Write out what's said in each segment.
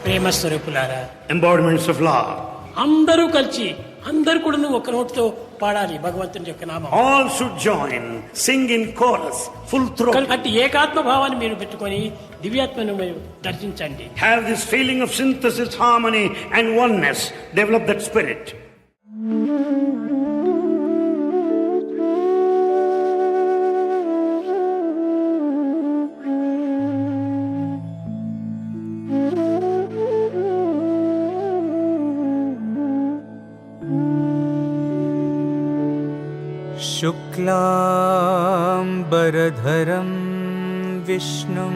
ప్రేమ స్వరూపులారా, embodiments of love. అందరూ కలిసి అందరు కూడా ఒక నోటితో పాడాలి భగవంతుని యొక్క నామం. All should join, sing in chorus, full throat. అట్టి ఏకాత్మ భావాన్ని మీరు పెట్టుకొని దివ్యాత్మను మీరు దర్శించండి. Have this feeling of synthesis, harmony and oneness. Develop that spirit. शुक्लाम्बरधरं विष्णुं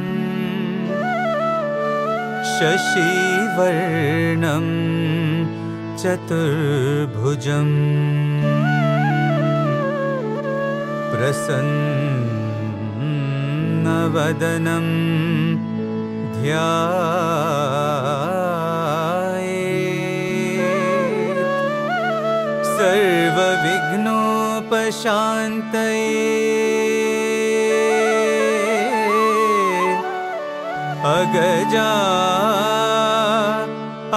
शशिवर्णं चतुर्भुजं प्रसन्नवदनं ध्यायेत् सर्वविघ्नोपशान्तये अगजा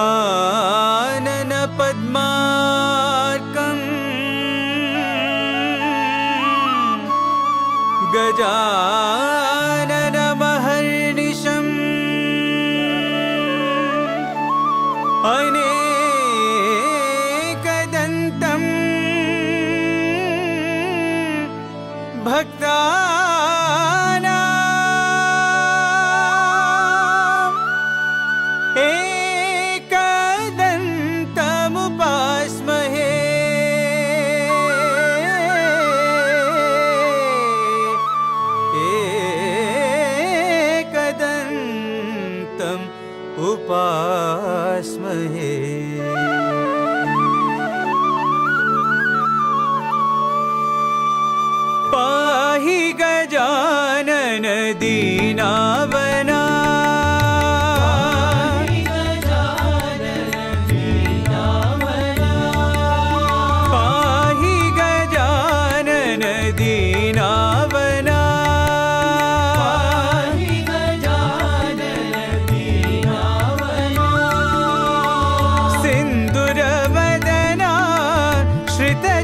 आनन पद्मार्कम् गजानन महर्निशम् अनेकदन्तम् भक्तानाम् एकदन्तमुपास्महे एकदन्तम् उपास्महे पाहि गजानन दीनावना पाहि गजानन दीनावना सिन्दूरवदना श्रितजनपालना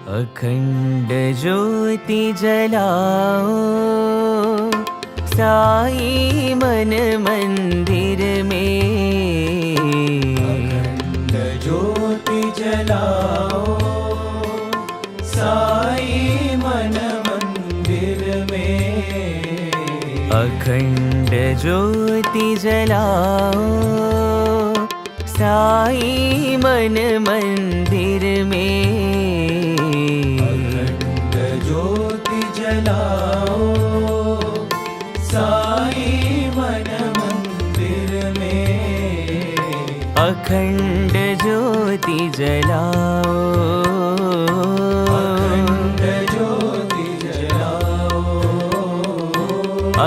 अखंड ज्योति जलाओ साई मन मंदिर में। अखंड ज्योति जलाओ साई मन मंदिर में। अखंड ज्योति जलाओ साई मन मंदिर में। अखंड ज्योति जलाओ साई मन मंदिर में। अखंड ज्योति जलाओ। अखंड ज्योति जलाओ।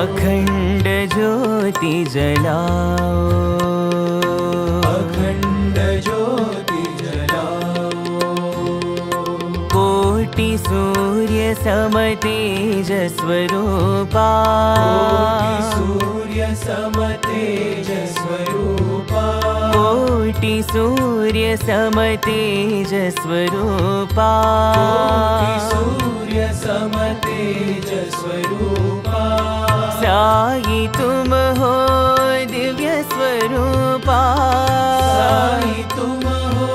अखंड ज्योति जलाओ। अखंड ज्योति जलाओ। कोटि सूर्य सम तेज स्वरूपा। सूर्य सम तेज स्वरूपा। कोटि सूर्य सम तेज स्वरूपा। सूर्य सम तेज स्वरूपा। साई तुम हो दिव्य स्वरूपा। साई तुम हो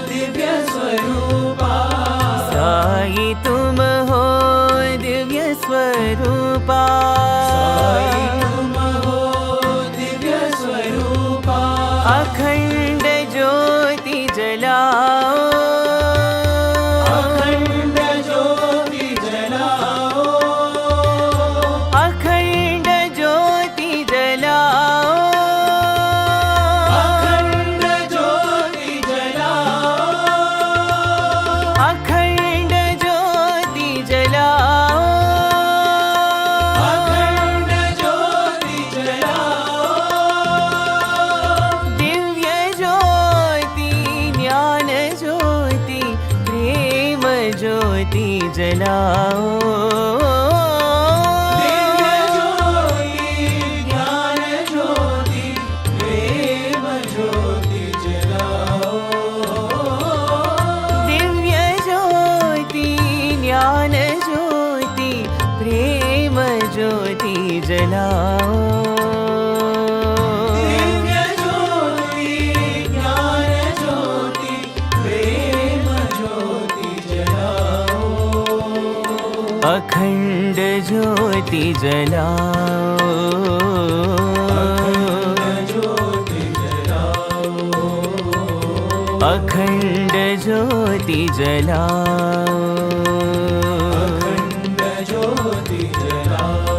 दिव्य स्वरूपा। साई तुम हो दिव्य स्वरूपा। साई तुम हो दिव्य स्वरूपा। अखंड ज्योति जलाओ। अखंड ज्योति जलाओ। अखंड ज्योति जलाओ। अखंड ज्योति जलाओ। अखंड ज्योति जलाओ। अखंड ज्योति जलाओ। दिव्य ज्योति ज्ञान ज्योति प्रेम ज्योति जलाओ। दिव्य ज्योति ज्ञान ज्योति प्रेम ज्योति जलाओ। दिव्य ज्योति ज्ञान ज्योति प्रेम ज्योति जलाओ। दिव्य ज्योति ज्ञान ज्योति प्रेम ज्योति जलाओ। अखंड ज्योति जलाओ। अखंड ज्योति जलाओ। अखंड ज्योति जलाओ।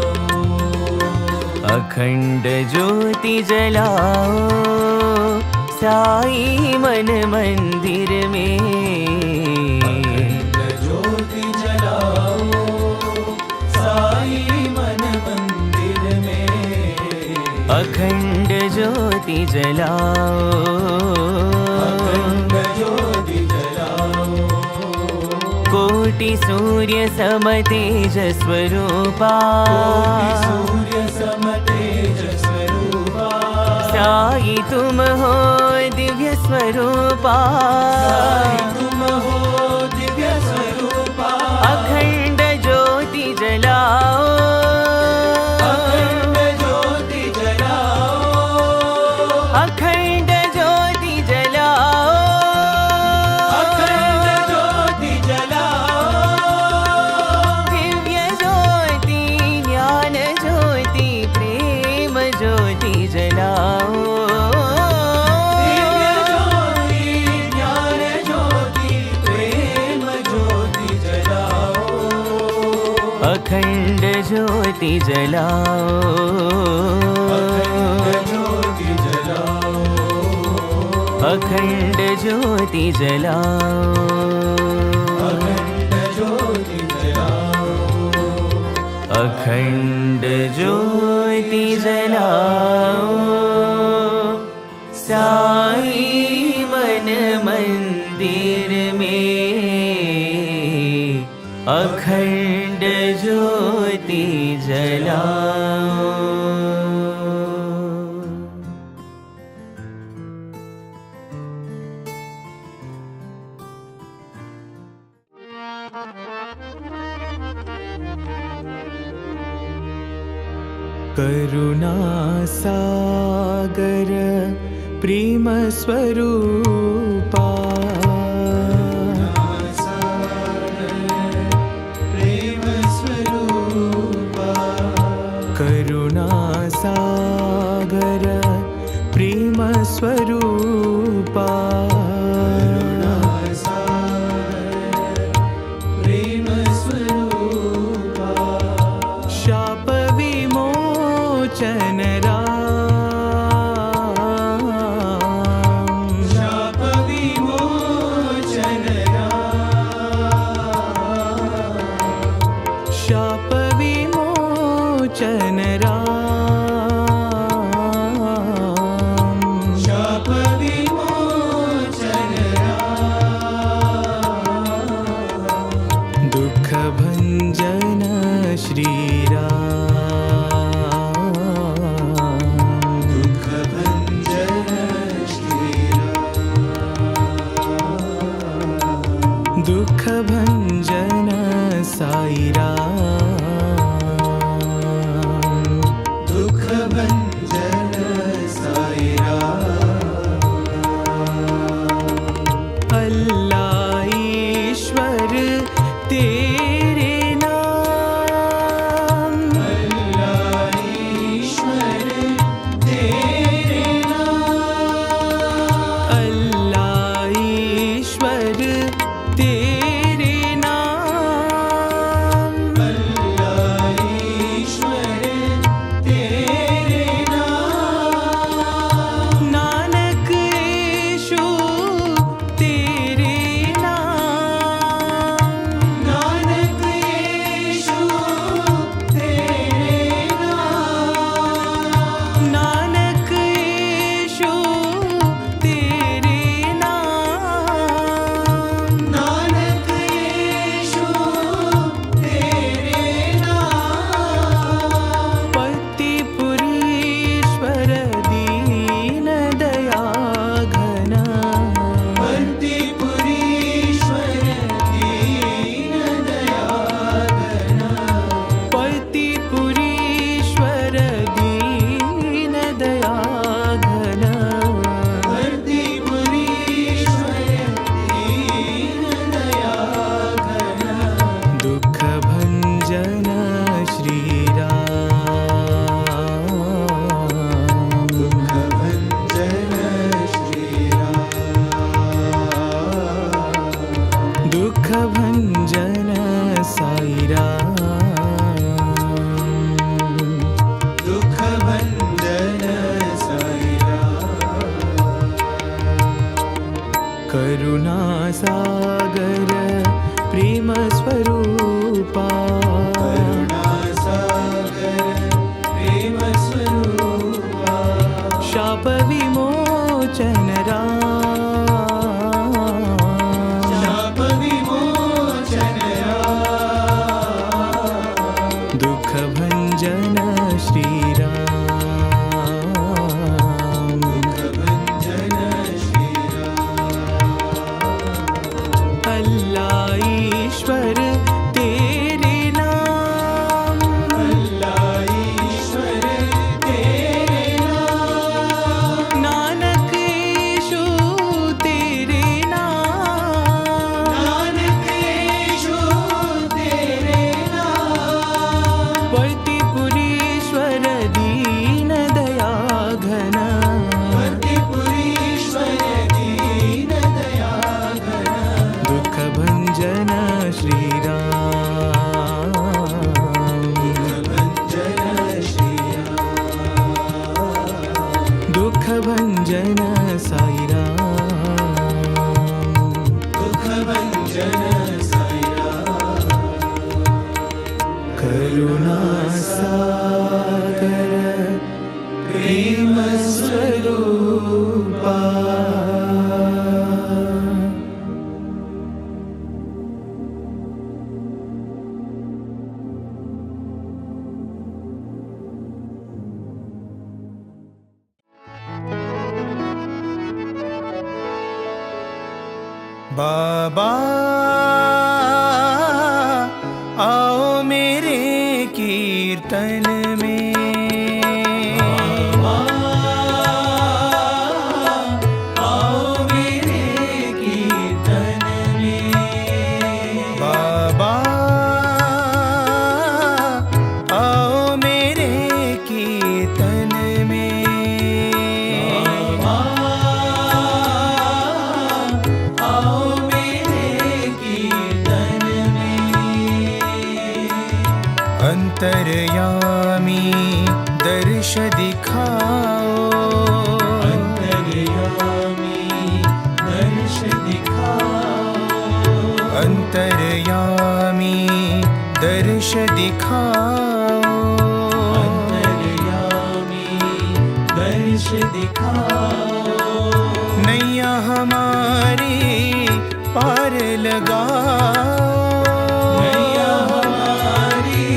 अखंड ज्योति जलाओ साई मन मंदिर में। अखंड ज्योति जलाओ साई मन मंदिर में। अखंड ज्योति जलाओ। अखंड ज्योति जलाओ। कोटि सूर्य सम तेज स्वरूपा। सूर्य सम तेज स्वरूपा। साई तुम हो दिव्य स्वरूपा। साई तुम हो दिव्य स्वरूपा। अखंड ज्योति जलाओ। अखंड ज्योति जलाओ। अखंड ज्योति जलाओ। अखंड ज्योति जलाओ। दिव्य ज्योति ज्ञान ज्योति प्रेम ज्योति जलाओ। दिव्य ज्योति ज्ञान ज्योति प्रेम ज्योति जलाओ। अखंड ज्योति जलाओ। अखंड ज्योति जलाओ। अखंड ज्योति जलाओ। अखंड ज्योति जलाओ साई मन मंदिर में। अखंड ज्योति जलाओ। करुणा सागर प्रेम स्वरूपा करुणा सागर प्रेम स्वरूपा शाप विमोचन शाप विमोचन दुख भंजन श्री दुख भंजन साई राम दुख भंजन साई राम अल्लाह ईश्वर तेरे नाम अल्लाह ईश्वर तेरे नाम अल्लाह ईश्वर तेरे नाम अल्लाह ईश्वर तेरे नाम नानक यीशु तेरे नाम नानक यीशु तेरे नाम नानक यीशु तेरे नाम नानक यीशु तेरे नाम पति पुरीश्वर दीन दया घन पति पुरीश्वर दीन दया घन पति पुरीश्वर दीन दया घन पति पुरीश्वर दीन दया घन दुख भंजन श्री राम दुख भंजन श्री राम दुख भंजन साई राम दुख भंजन साई राम करुणा सागर प्रेम स्वरूपा करुणा सागर प्रेम स्वरूपा शाप विमोचन शाप विमोचन दुख भंजन श्री राम दुख भंजन श्री राम अल्लाह ईश्वर तेरे नाम अल्लाह ईश्वर तेरे नाम नानक यीशु तेरे नाम नानक यीशु तेरे नाम पति पुरीश्वर दीन दया घन पति पुरीश्वर दीन दया घन दुख भंजन श्री राम दुख भंजन श्री राम दुख भंजन साई राम दुख भंजन साई राम करुणा सागर प्रेम स्वरूपा बाबा अंतर्यामी दर्श दिखाओ, अंतर्यामी दर्श दिखाओ। नैया हमारी पार लगाओ, नैया हमारी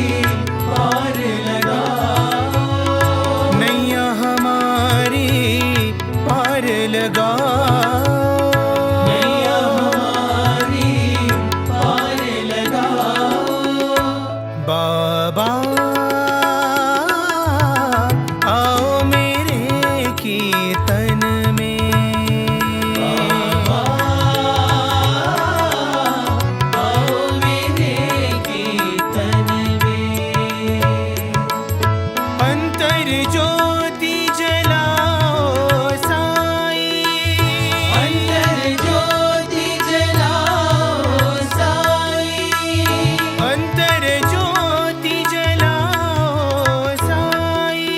पार लगाओ, नैया हमारी पार लगाओ, नैया हमारी पार लगाओ। बाबा आओ मेरे कीर्तन में, बाबा आओ मेरे कीर्तन में। अंतर ज्योति जलाओ साई, अंतर ज्योति जलाओ साई, अंतर ज्योति जलाओ साई,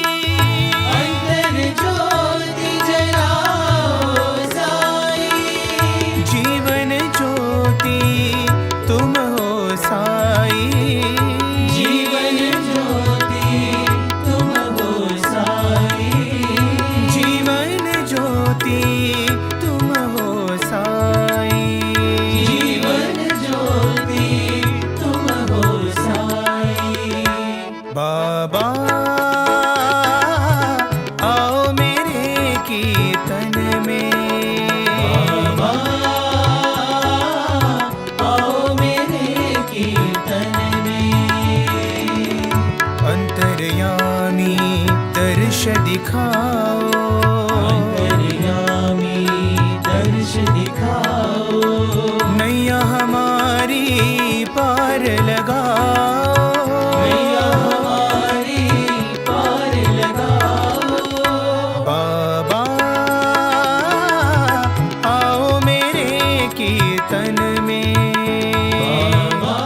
अंतर ज्योति जलाओ साई। जीवन ज्योति तुम हो साई, जीवन ज्योति तुम हो साई, जीवन ज्योति तुम हो साई, जीवन ज्योति तुम हो साई। बाबा आओ मेरे कीर्तन में, बाबा आओ मेरे कीर्तन में। अंतर्यामी दर्श दिखाओ, अंतर्यामी दर्श दिखाओ। नैया हमारी पार लगाओ, नैया हमारी पार लगाओ। बाबा आओ मेरे कीर्तन में, बाबा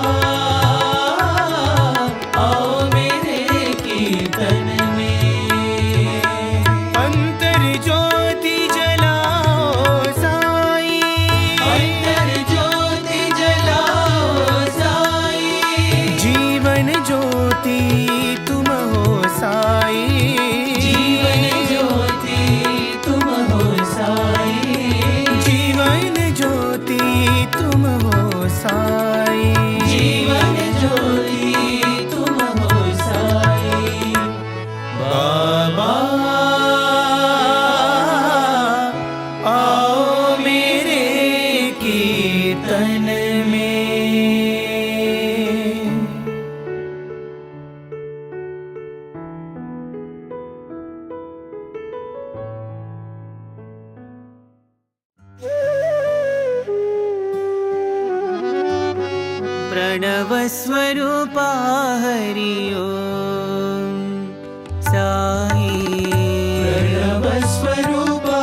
आओ मेरे कीर्तन में। अंतर ज्योति जलाओ साई, अंतर ज्योति जलाओ साई। जीवन ज्योति तुम हो साई, जीवन ज्योति तुम हो साई, जीवन ज्योति तुम हो साई, जीवन ज्योति तुम हो साई। बाबा आओ मेरे कीर्तन में। प्रणव स्वरूपा हरि ओम साई, प्रणव स्वरूपा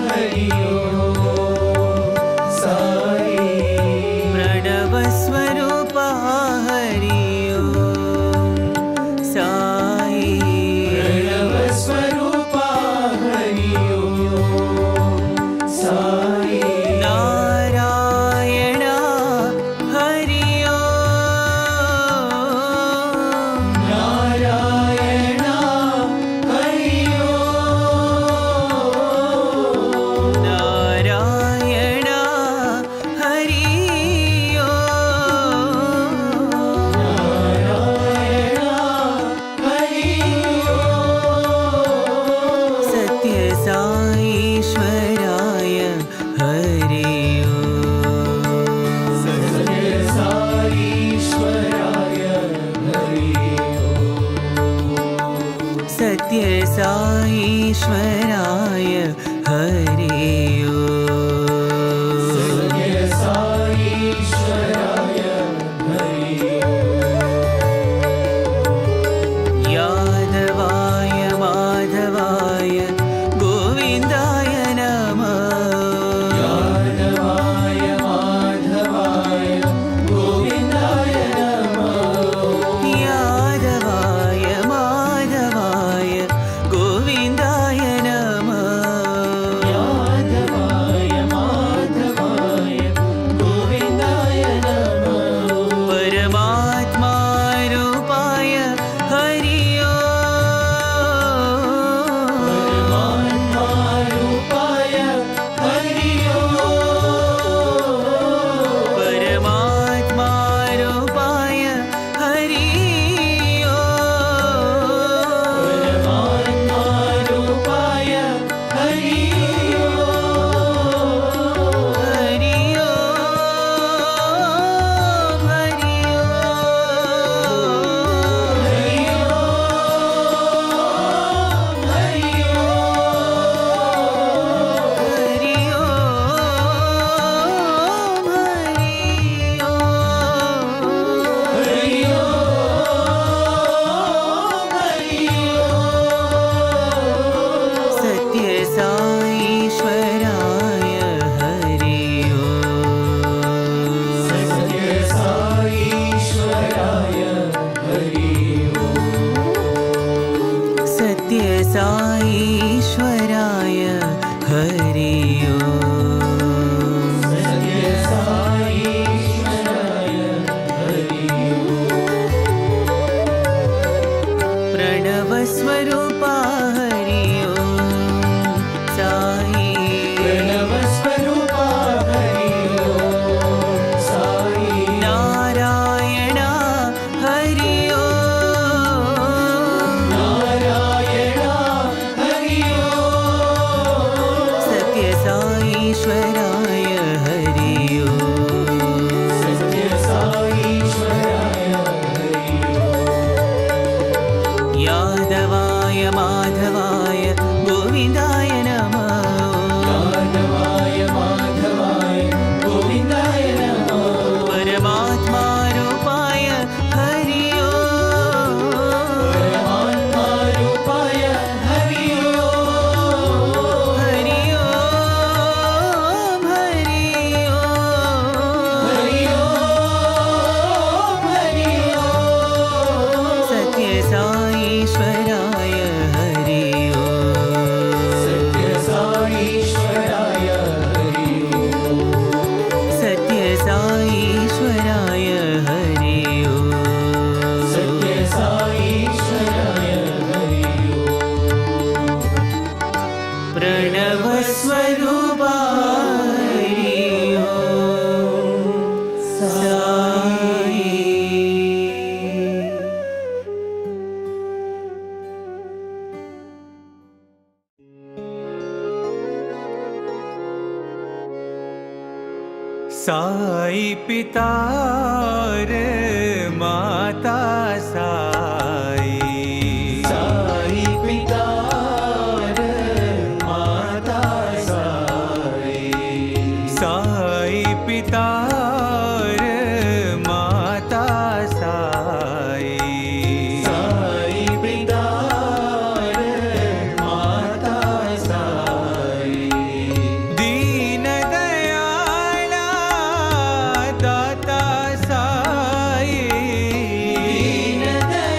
हरि ओम साई, प्रणव स्वरूपा हरि ओम साई, प्रणव स्वरूपा हरि ओम साई। नारायण हरि ओम, नारायण हरि ओम, नारायण हरि ओम, नारायण हरि ओम। सत्य साईश्वराय हरि ओम, सत्य साईश्वराय हरि ओम, सत्य साईश्वराय हरि ओम, सत्य साईश्वराय हरि ओम। यादवाय माधवाय गोविन्दाय नमः, यादवाय माधवाय गोविन्दाय नमः, यादवाय माधवाय गोविन्दाय नमः। साई पिता रे माता साई, साई पिता रे माता साई, साई पिता रे माता साई, साई पिता रे माता साई, दीन दयाला दाता साई, दीन दयाला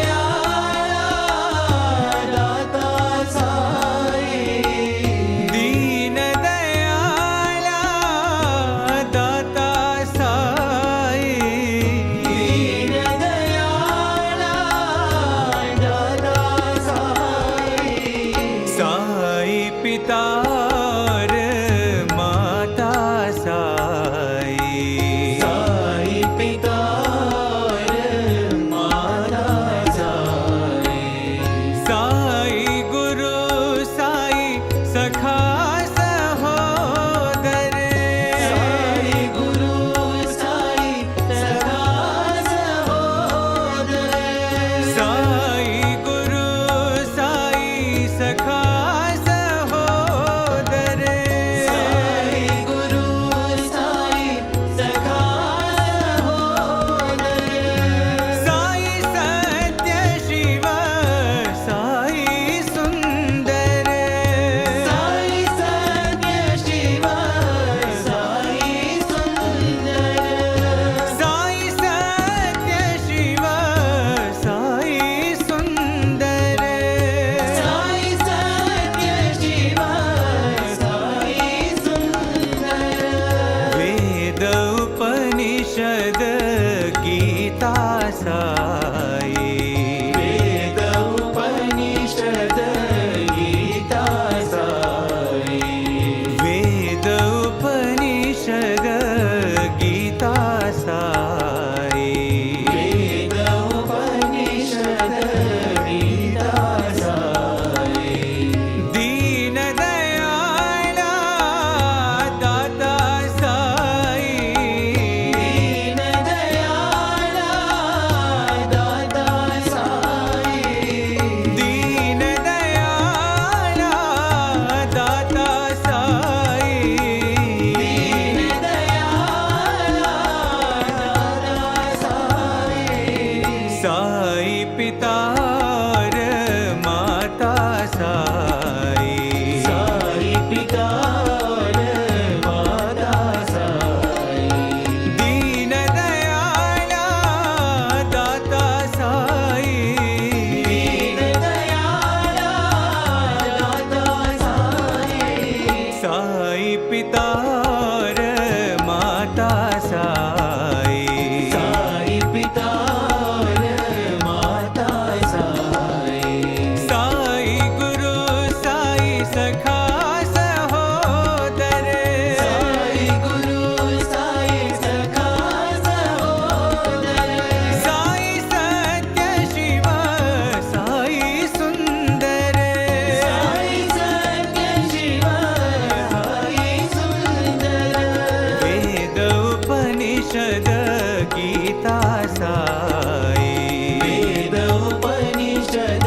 पिता रे माता साई, साई पिता रे माता साई, साई गुरु साई सखा सहोदर, साई गुरु साई सखा सहोदर, साई सत्य शिव साई सुंदर, साई सत्य शिव साई सुंदर, वेद उपनिषद गीता साई, वेद उपनिषद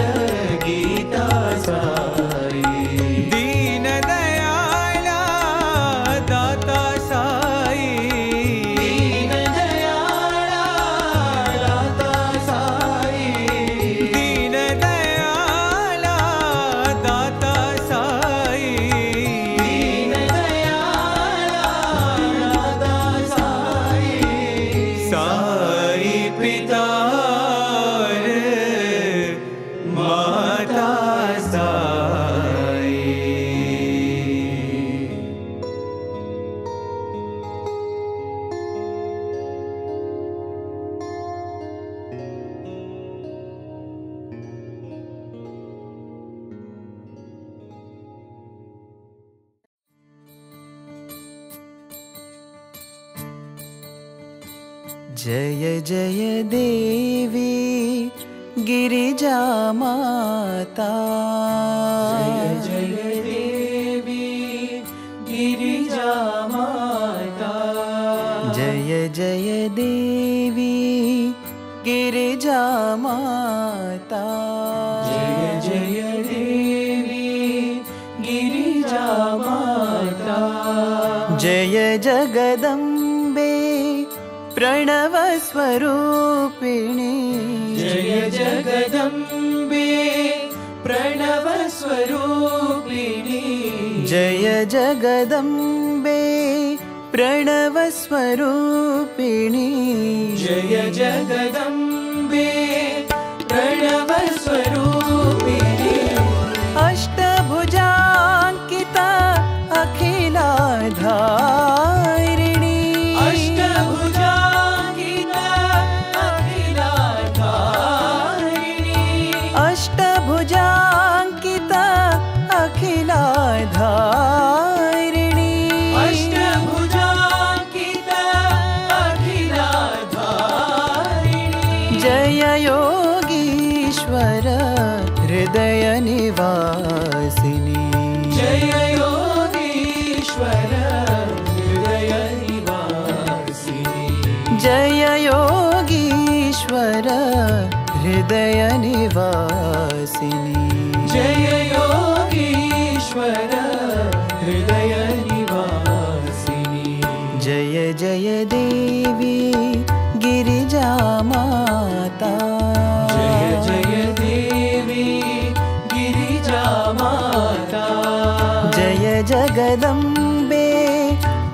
गीता साई, दीन दयाला दाता साई, दीन दयाला दाता साई, दीन दयाला दाता साई, दीन दयाला दाता साई, साई पिता रे माता साई। जय जय देवी गिरिजा माता, जय जय देवी गिरिजा माता, जय जय देवी गिरिजा माता, जय जय देवी गिरिजा माता, जय जगदम्बे प्रणव स्वरूपिणी, जय जगदम्बे प्रणव स्वरूपिणी, जय जगदम्बे प्रणव स्वरूपिणी, जय जगदम्बे प्रणव स्वरूपिणी, अष्टभुजाङ्किता अखिलाधारिणी, अष्टभुजाङ्किता अखिलाधारिणी, अष्टभुजाङ्किता अखिलाधारिणी, अष्टभुजाङ्किता अखिलाधारिणी, जय योगीश्वर हृदय निवासिनी, जय योगीश्वर हृदय निवासिनी, जय योगीश्वर हृदय निवासिनी, जय योगीश्वर हृदय निवासिनी, जय जय देवी गिरिजा माता, जय जय देवी गिरिजा माता, जय जगदम्बे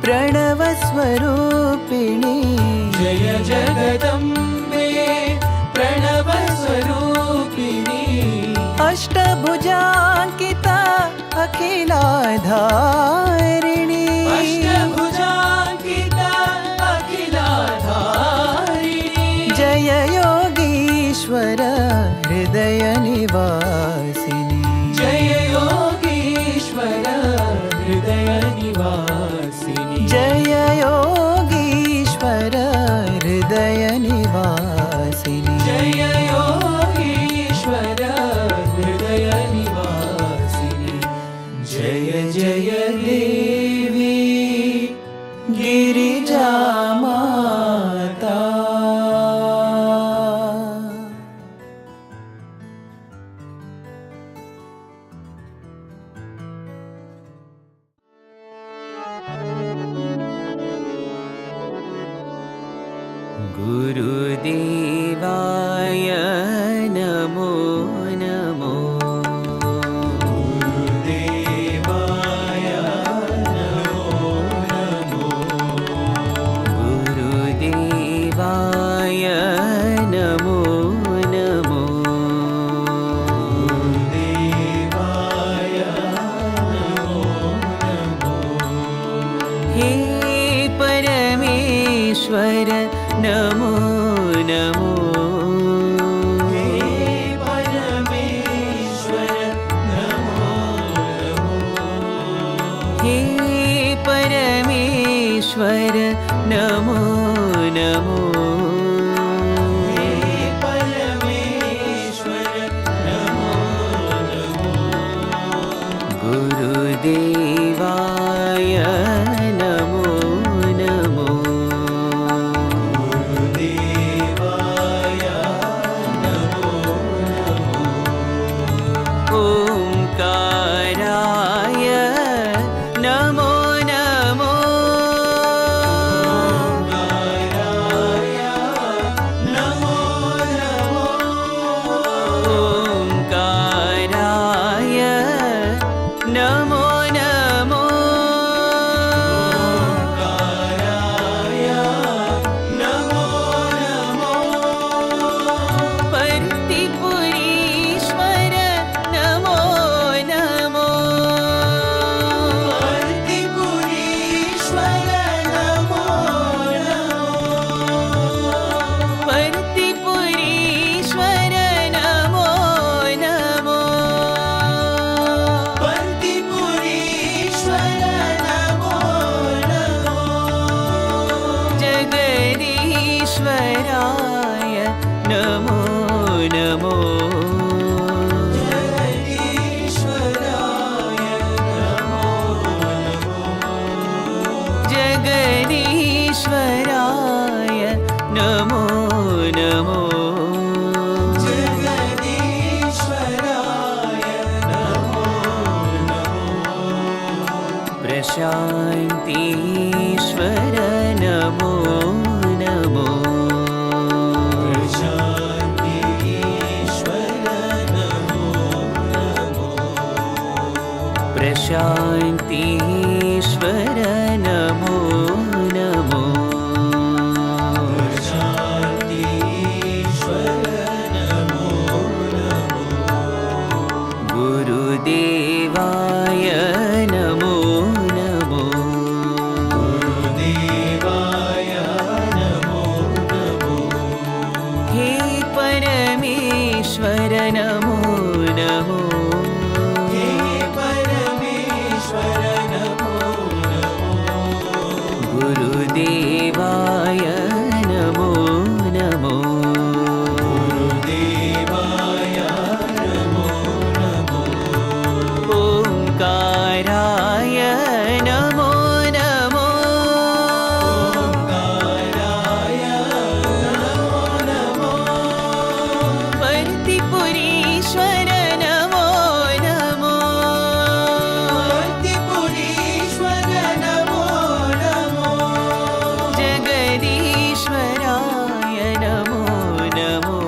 प्रणव स्वरूपिणी, जय जगदम्बे प्रणव स्वरूपिणी, अष्टभुजाङ्किता अखिलाधारिणी, अष्टभुजाङ्किता अखिलाधारिणी, जय योगीश्वर हृदय निवासिनी, जय योगीश्वर हृदय निवासिनी, जय योगीश्वर हृदय निवासिनी, जय योगीश्वर हृदय निवासिनी, जय जय देवी गिरिजा माता। गुरुदेवाय नमो नमो, गुरुदेवाय नमो नमो, गुरुदेवाय नमो नमो, गुरुदेवाय नमो नमो, हे परमेश्वर नमो नमो हे परमेश्वर नमो नमो गुरुदेवाय नमो नमो ओंकाराय नमो नमो ओंकाराय नमो नमो पर्तिपुरीश्वर नमो नमो पर्तिपुरीश्वर नमो नमो जगदीश्वराय नमो नमो जगदीश्वराय नमो नमो प्रशान्तीश्वर नमो नमो प्रशान्तीश्वर नमो नमो गुरुदेवाय नमो नमो हे परमेश्वर नमो नमो गुरुदेवाय नमो नमो ओंकाराय नमो नमो पर्तिपुरीश्वर नमो नमो जगदीश्वराय नमो नमो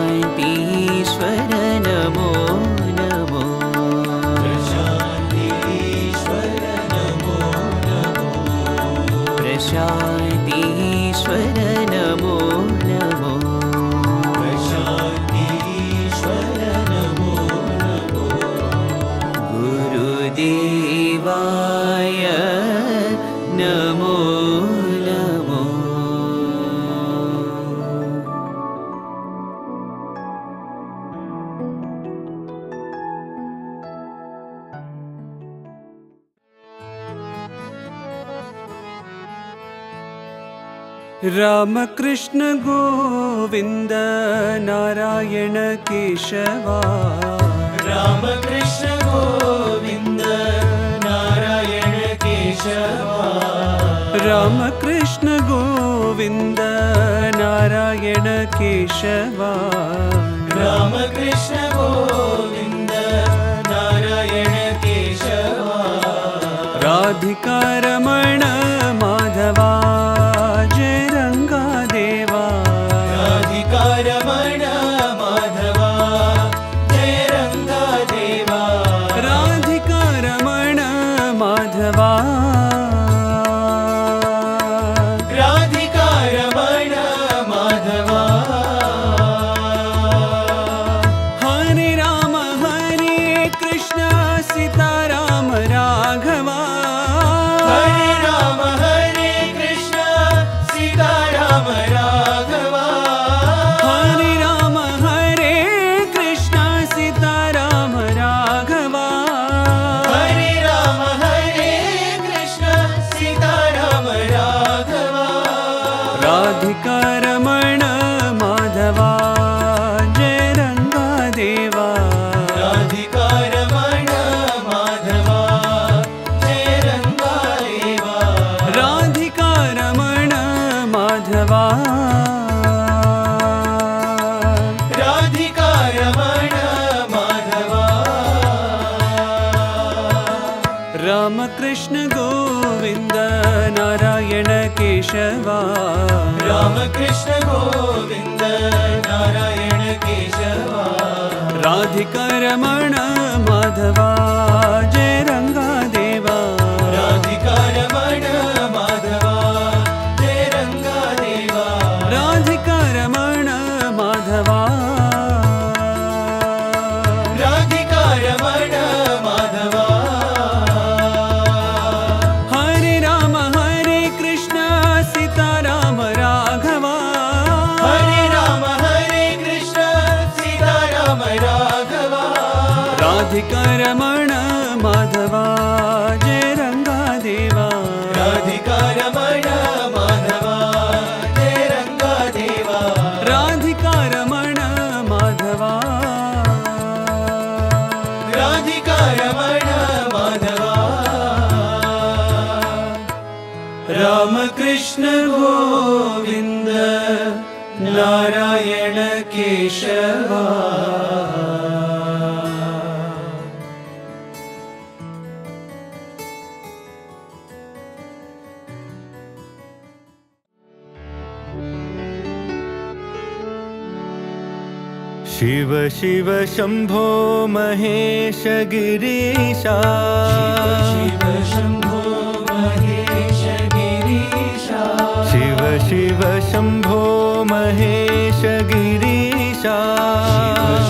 प्रशान्तीश्वर नमो नमो प्रशान्तीश्वर नमो नमो गुरुदेवाय नमो नमो राम कृष्ण गोविंद नारायण केशवा राम कृष्ण गोविंद नारायण केशवा राम कृष्ण गोविंद नारायण केशवा राम कृष्ण गोविंद नारायण केशवा राधिका रमण माधवा जय रंगा देवा राधिका रमण माधवा जय रंगा देवा राधिका रमण माधवा राधिका रमण माधवा हरे राम कृष्ण सीताराम राघवा हरे कृष्ण सीताराम राघवा हरे कृष्ण सीताराम राघवा हरे कृष्ण सीताराम राघवा राधिका रमण माधवा जय रंगा देवा राधिका रमण माधवा जय रंगा देवा राधिका रमण माधवा राधिका रमण माधवा राम कृष्ण गोविंद नारायण केशवा राम कृष्ण गोविंद नारायण केशवा राधिका रमण माधवा जय रंगा देवा राधिका रमण माधवा जय रंगा देवा राधिका रमण माधवा राधिका रमण माधवा हरे कृष्ण सीताराम राघवा हरे कृष्ण सीताराम राघवा राधिका रमण माधवा जय रंगा देवा राधिका रमण माधवा जय रंगा देवा राधिका रमण माधवा राधिका रमण माधवा राम कृष्ण गोविंद नारायण केशवा शिव शिव शंभो महेश गिरीशा शिव शंभो महेश गिरीशा शिव शिव शंभो महेश गिरीशा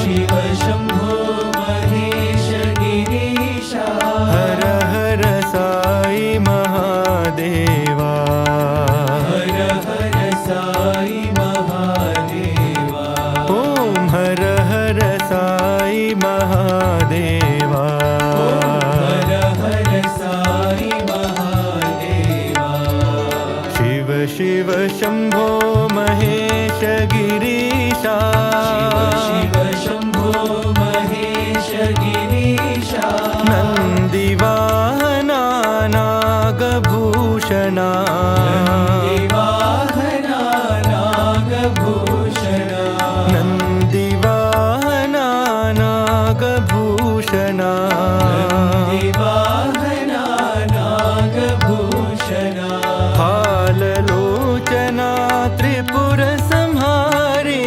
शिव शंभो महेश गिरीशा हर हर साई महादेवा हर हर साई महादेवा ओम हर हर साई महादेवा हर हर साई महादेवा शिव शिव शंभो महेश गिरीशा शिव शंभो महेश गिरीशा नंदिवाहना नागभूषणा वाहना नागभूषणा नंदिवाहना नागभूषणा वाहना नागभूषणा हाललोचना त्रिपुर संहारी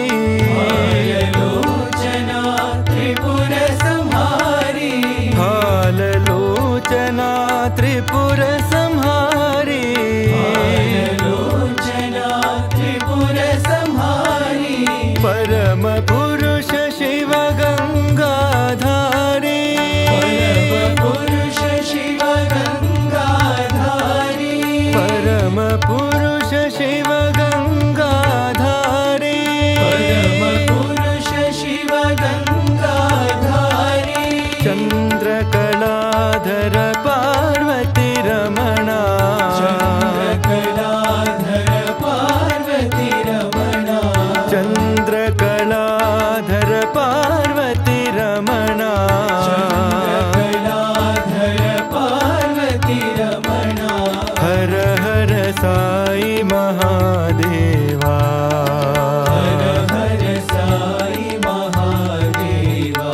लोचना त्रिपुर संहारी हाललोचना त्रिपुर संहारी लोचना त्रिपुर संहारी परम पुरुष शिव गंगाधारी पुरुष शिव गंगाधारी परम पुरुष शिव गंगाधारी परम पुरुष शिव गंगाधारी चंद्रकलाधर पार्वती रमणा चंद्रकलाधर पार्वती रमणा चंद्रकलाधर पार्वती रमणा चंद्रकलाधर पार्वती रमणा हर हर साई महादेवा हर हर साई महादेवा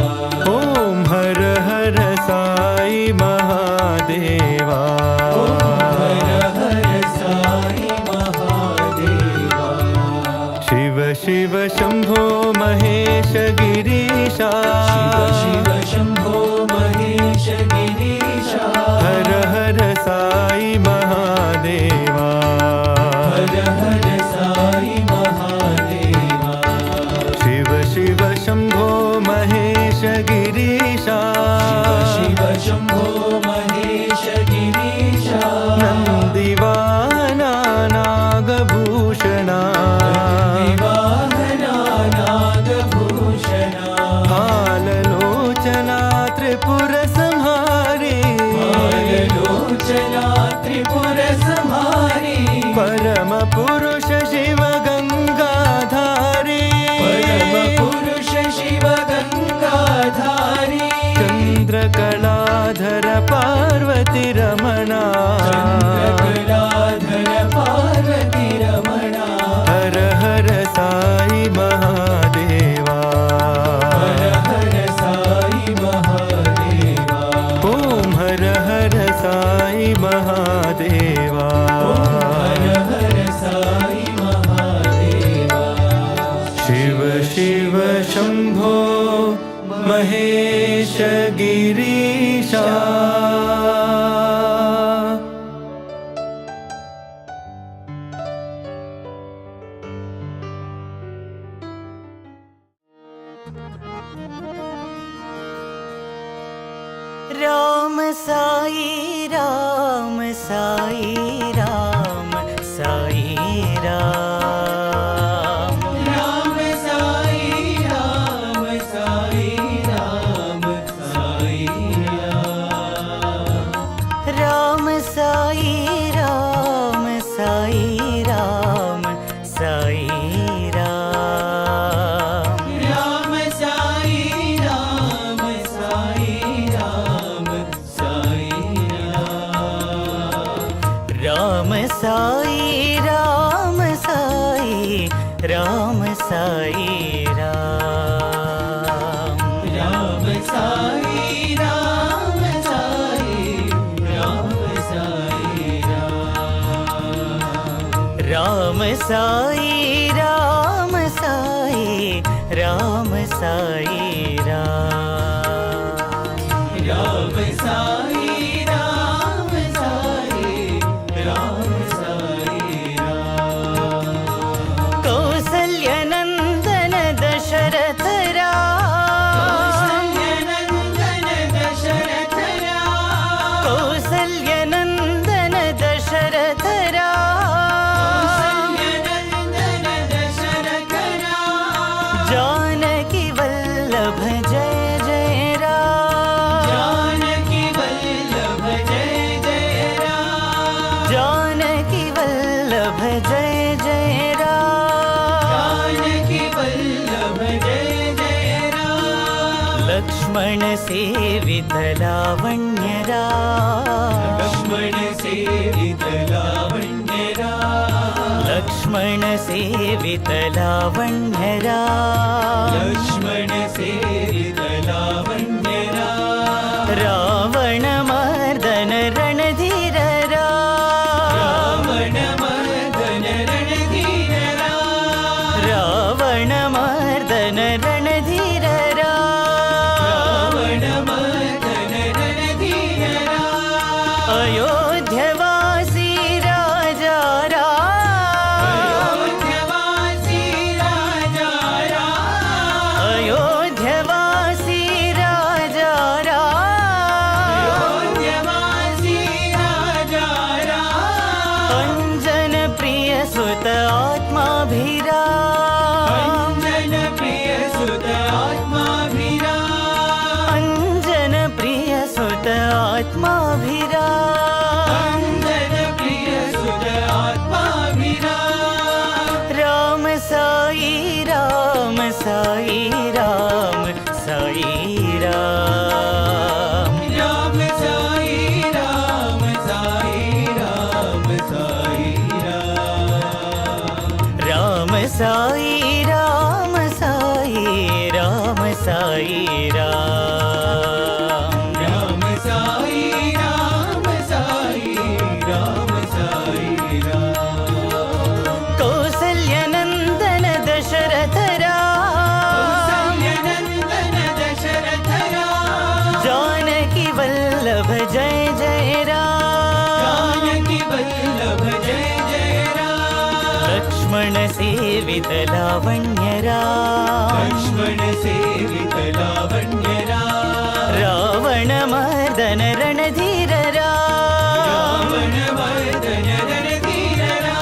ओम हर हर साई महादेवा हर हर साई महादेवा शिव शिव शंभो महेश गिरीशा शिव शंभो महेश गिरीशा हर हर साई महादेवा हर हर साई महादेवा शिव शिव शंभो महेश गिरीशा शिव शम्भो महेश गिरीशा नन्दिवाहना नागभूषणा विवाहना नागभूषणा हाललोचना त्रिपुरसंहारी लोचना त्रिपुरसंहारी परमपुरुष शिव गङ्गाधारी परमपुरुष शिव गङ्गाधारी चन्द्रकलाधर पार्वती रमणा चन्द्रकलाधर पार्वती रमणा हर हर साई महादेवा हर हर साई महादेवा ॐ हर हर साई महादेवा हर हर साई महादेवा शिव शिव शम्भो महेश गिरीशा राम साई राम साई राम साई राम राम साई राम साई राम साई राम साई राम साई राम साई राम राम साई राम साई राम साई राम साई राम साई राम साई राम राम साई राम साई राम साई राम साई राम साई राम साई राम राम साई राम साई राम साई कौसल्य नंदन दशरथ राम नंदन दशरथ कौसल्य नंदन दशरथ राम नंदन दशरथ जानकी वल्लभ जय जय राम जानकी वल्लभ जय जय राम जानकी वल्लभ जय जय राम जानकी वल्लभ जय जय राम लक्ष्मण सेवित लावण्य राम लक्ष्मण सेवित लावण्य राम लक्ष्मण सेवित लावण्य राम लक्ष्मण सेवित लावण्य राम रावण मर्दन रणधीर राम रावण मर्दन रणधीर राम रावण मर्दन रणधीर राम रावण मर्दन रणधीर राम अयोध्यवासी राजा राम अयोध्यवासी राजा राम अयोध्यवासी राजा राम अयोध्यवासी राजा राम अंजन प्रिय सुत आत्माभिराम अंजन प्रिय सुत आत्माभिराम अंजन प्रिय सुत आत्माभिराम अंजन प्रिय सुत आत्माभिराम राम साई राम साई राम साई राम राम साई राम साई राम साई राम राम साई राम साई राम साई राम राम साई राम साई राम साई राम कौसल्य नंदन दशरथ राम नंदन दशरथ राम जानकी वल्लभ जय जय राम जानकी वल्लभ जय जय राम लक्ष्मण सेवित लावण्य राम लक्ष्मण सेवित लावण्य राम रावण मर्दन मर्दन रणधीररा रावण मर्दन रणधीररा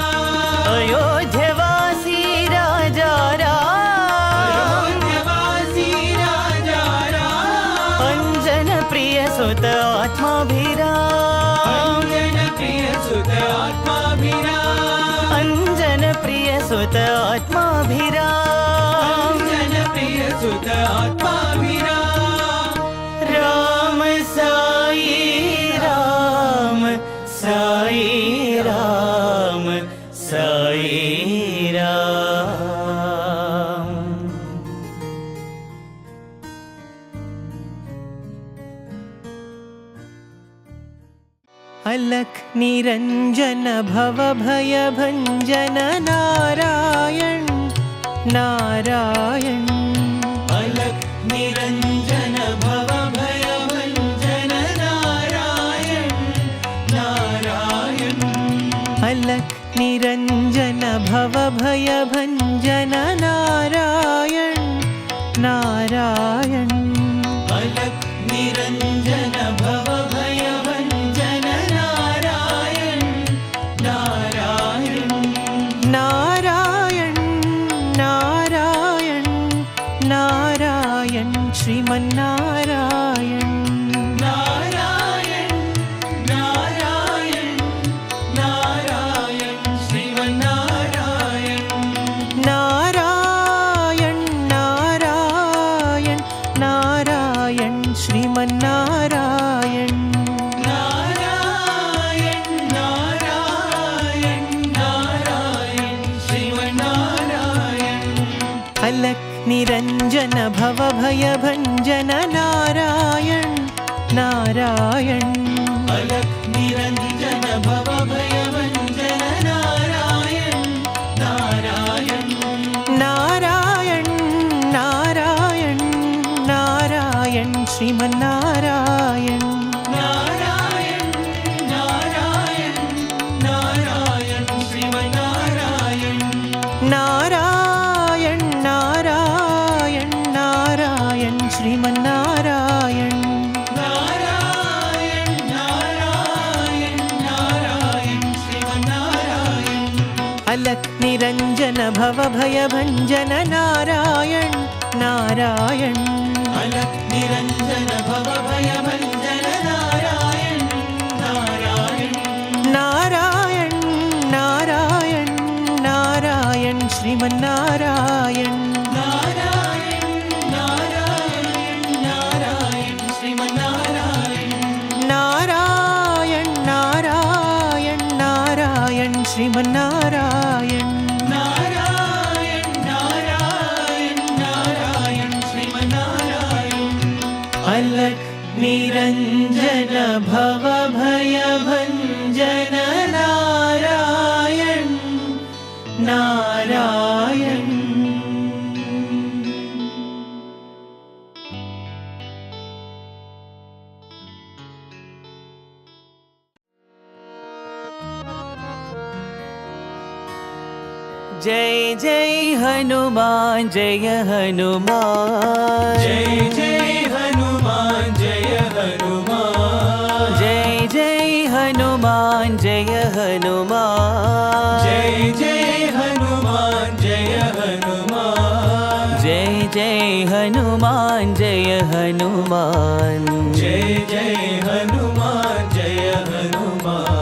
अयोध्यवासी राजा राम अयोध्यवासी राजा राम अंजन प्रिय सुत आत्माभिराम अंजन प्रिय सुत आत्माभिराम अंजन प्रिय सुत आत्माभिराम अंजन प्रिय सुत आत्माभिराम राम साई राम साई राम साई राम अलख निरंजन भव भय भंजन नारायण नारायण अलख निरंजन भव भय भंजन नारायण नारायण अलख निरंजन भव भय भंजन नारायण नारायण अलख निरंजन भव भय भंजन नारायण नारायण नारायण नारायण नारायण श्रीमन्नारायण नारायण नारायण नारायण श्रीमन्नारायण नारायण नारायण नारायण श्रीमन्नारायण नारायण नारायण नारायण श्रीमन्नारायण अलख निरंजन भव भय भंजन नारायण नारायण अलख निरंजन भव भय भंजन नारायण नारायण नारायण नारायण नारायण श्रीमन्नारायण नारायण नारायण नारायण श्रीमन्नारायण नारायण नारायण नारायण श्रीमन्नारायण नारायण नारायण नारायण श्रीमन्नारायण अलख निरंजन भव भय भंजन नारायण नारायण अलख निरंजन भव भय भंजन नारायण नारायण नारायण नारायण नारायण श्रीमन्नारायण नारायण नारायण नारायण श्रीमन्नारायण नारायण नारायण नारायण श्रीमन्नारायण नारायण नारायण नारायण श्रीमन्नारायण अलख निरंजन भव भय भंजन नारायण नारायण जय जय हनुमान जय हनुमान जय जय हनुमान जय हनुमान जय जय हनुमान जय हनुमान जय जय हनुमान जय हनुमान जय जय हनुमान जय हनुमान जय जय हनुमान जय हनुमान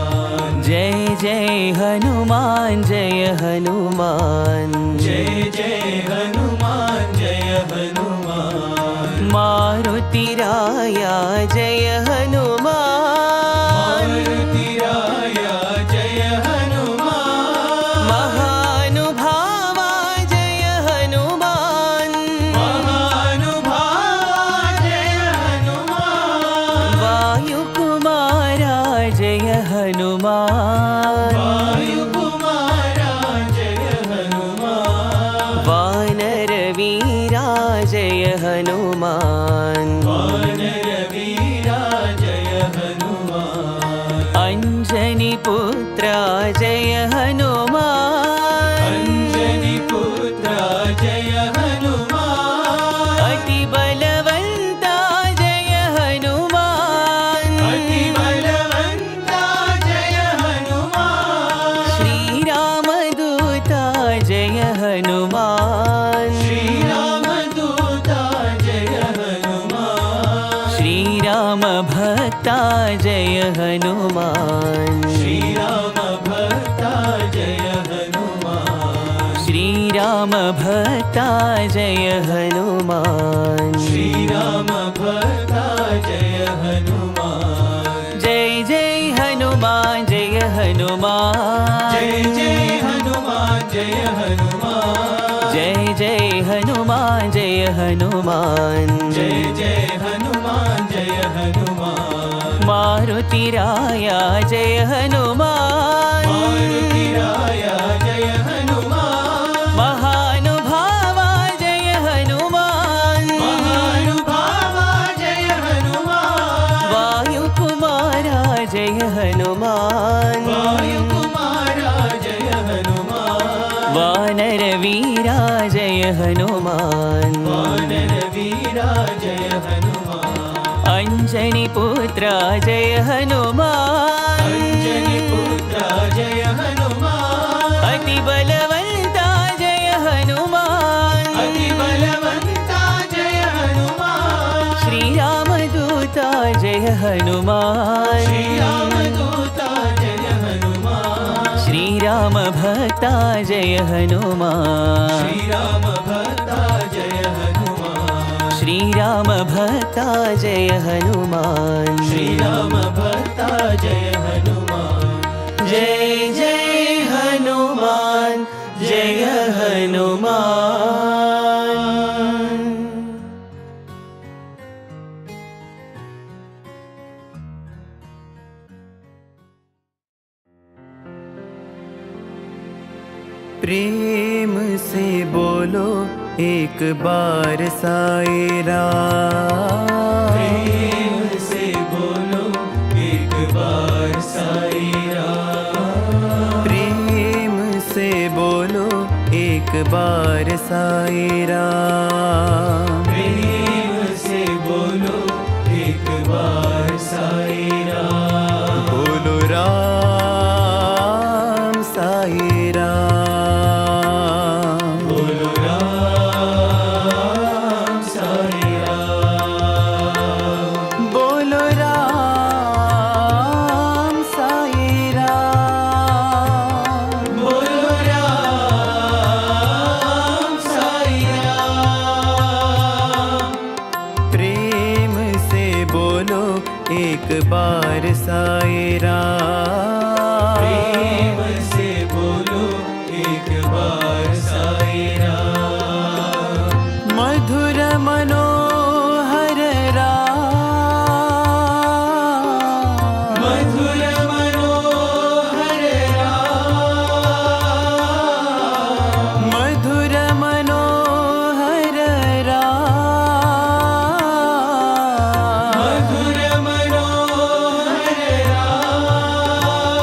जय जय हनुमान जय हनुमान जय जय हनुमान जय हनुमान मारुति राया जय हनुमान मारुतिराया जय हनुमान महानुभावा जय हनुमान महानुभावा जय हनुमान वायुकुमारा जय हनुमान वायुकुमारा जय हनुमान वानरवीरा जय हनुमान वानरवीरा जय हनुमान अंजनी पुत्रा जय हनुमान अंजनी पुत्रा जय हनुमान अति बलवंता जय हनुमान श्रीराम भक्ता जय हनुमान श्रीराम भक्ता जय हनुमान श्रीराम भक्ता जय हनुमान श्रीराम भक्ता जय हनुमान जय जय हनुमान जय हनुमान जय जय हनुमान जय हनुमान जय जय हनुमान जय हनुमान जय जय हनुमान जय हनुमान मारुति राया जय हनुमान मारुति राया जय हनुमान महानुभावा जय हनुमान महानुभावा जय हनुमान वायुकुमारा जय हनुमान वायुकुमारा जय हनुमान वानर वीरा जय हनुमान वानर वीरा जय हनुमान अंजनी पुत्रा जय हनुमान अंजनी पुत्रा जय हनुमान अति बलवंता जय हनुमान अति बलवंता जय हनुमान श्री राम दूता जय हनुमान श्री राम दूता जय हनुमान श्री राम भक्ता जय हनुमान श्री राम भक्ता जय हनुमान श्री राम भक्ता जय हनुमान श्री राम भक्ता जय हनुमान जय जय हनुमान जय हनुमान प्रेम से बोलो एक बार साईं राम प्रेम से बोलो एक बार साईं राम प्रेम से बोलो एक बार साईं राम प्रेम से बोलो एक बार साईं राम बोलो राम साईं राम बोलो राम साईं राम बोलो राम साईं राम बोलो राम साईं राम प्रेम से बोलो एक बार साईं राम प्रेम से बोलो एक बार साईं राम मधुर मनोहर राम मधुर मनोहर राम मधुर मनोहर राम मधुर मनोहर राम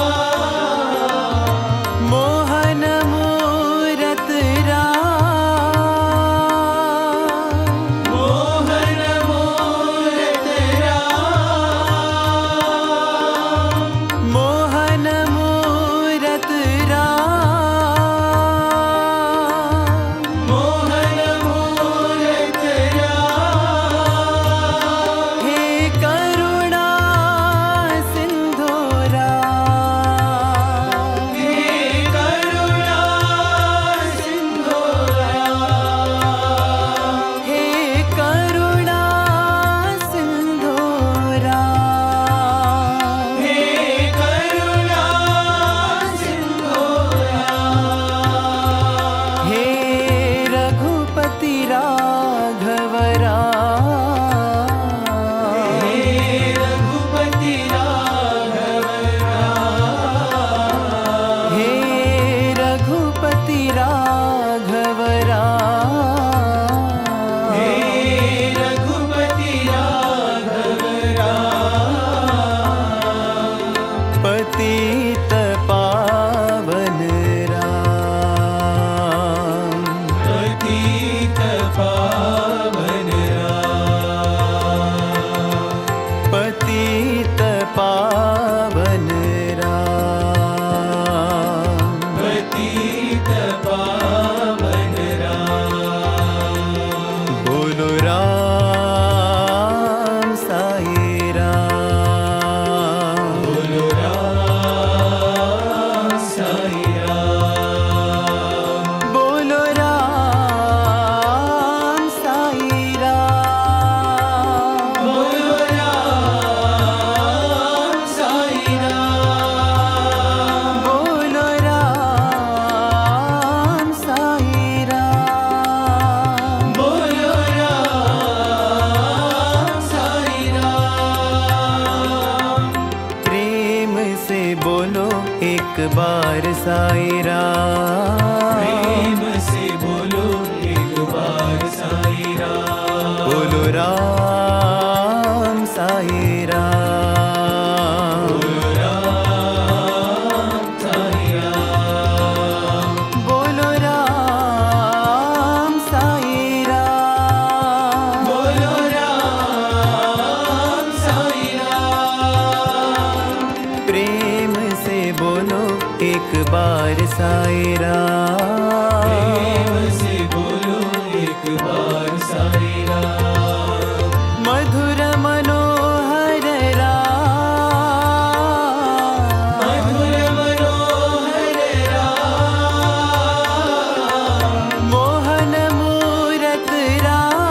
बार साई राम। प्रेम से बोलो एक बार साई राम। बोलो राम साई राम। बोलो राम साई राम। बोलो राम साई राम। बोलो राम साई राम। प्रेम से बोलो एक बार साई राम। प्रेम से बोलो एक बार साई राम। मधुर मनोहर राम। मधुर मनोहर राम। मोहन मूरत राम।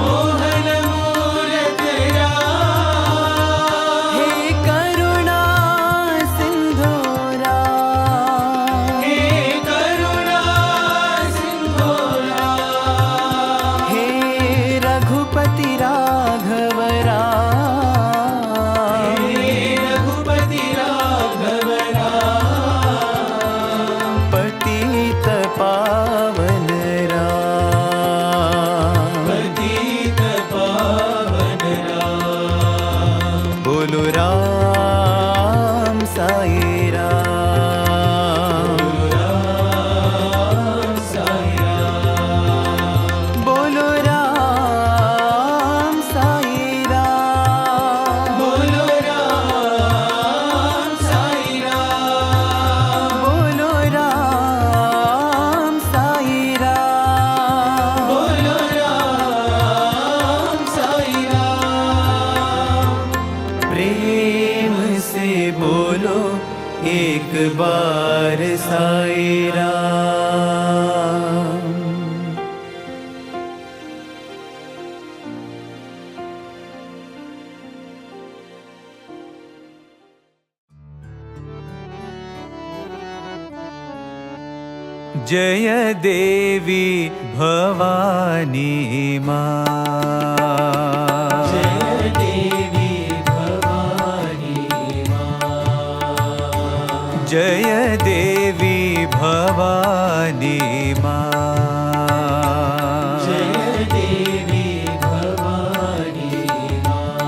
मोहन मूरत राम। हे करुणा सिंधु राम। हे करुणा सिंधु राम। हे रघुपति राघव राम। हे रघुपति राघव राम। पतित पावन राम। पतित पावन राम। बोलो राम साई राम। राम साई राम। बोलो राम साई राम। बोलो राम साई राम। बोलो राम साई राम। बोलो राम साई राम। प्रेम से बोलो एक बार साई राम। जय देवी भवानी माँ। जय देवी भवानी माँ। जय देवी भवानी माँ। जय देवी भवानी माँ।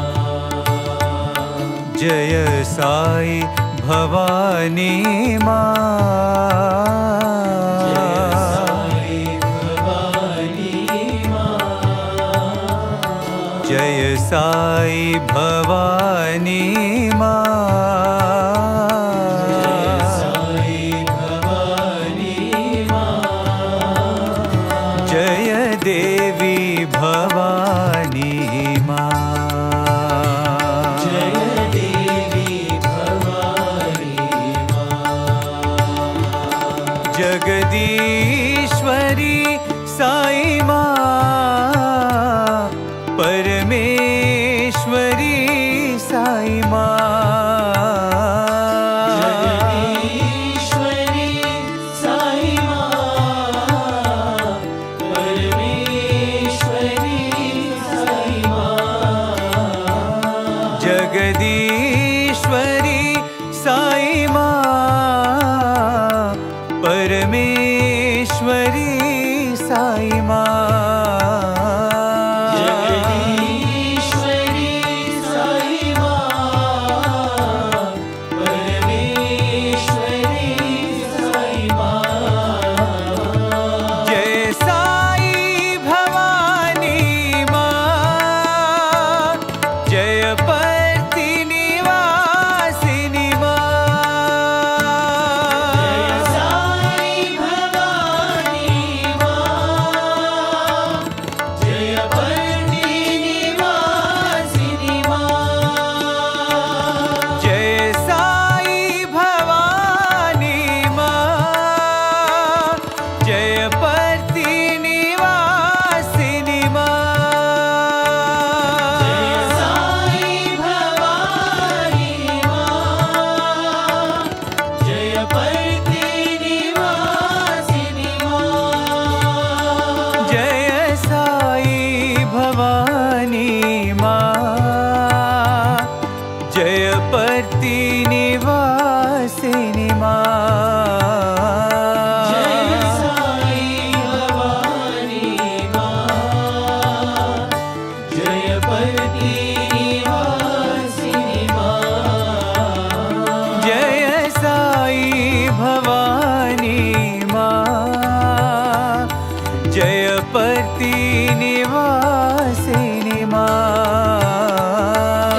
जय साई भवानी माँ। साई भवानी माँ। जय साई भवानी माँ। साई भवानी माँ। जय देवी भवानी माँ। जय देवी भवानी माँ। जगदीश्वरी साई माँ। परमेश्वरी साई माँ। जगदीश्वरी साई माँ। परमेश्वरी साई माँ। जगदीश्वरी साई माँ। परमेश्वरी साई माँ। जगदीश्वरी साई माँ। परमेश्वरी साई माँ। जय साई भवानी माँ। जय पर्ति निवासिनी माँ। साई भवानी माँ। जय पर्णि निवासिनी माँ। जय साई भवानी माँ। जय पर्ति निवासिनी माँ। साई भवानी माँ। जय पर्णि निवासिनी माँ। जय साई भवानी माँ। जय पर्ति निवासिनी पर्ति निवासिनि मां जय साई भवानी मां जय पर्ति निवासिनि मां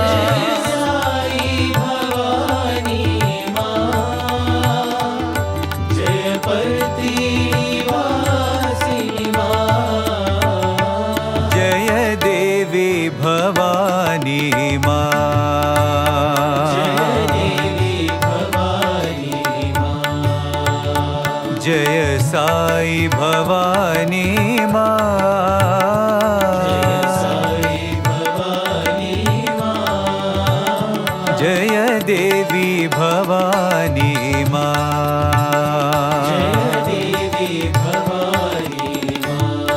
जय साई भवानी मां जय पर्ति निवासिनि मां जय देवी भवानी मां जय देवी भवानी मां जय साई भवानी मां जय साई भवानी मां जय देवी भवानी मां जय देवी भवानी मां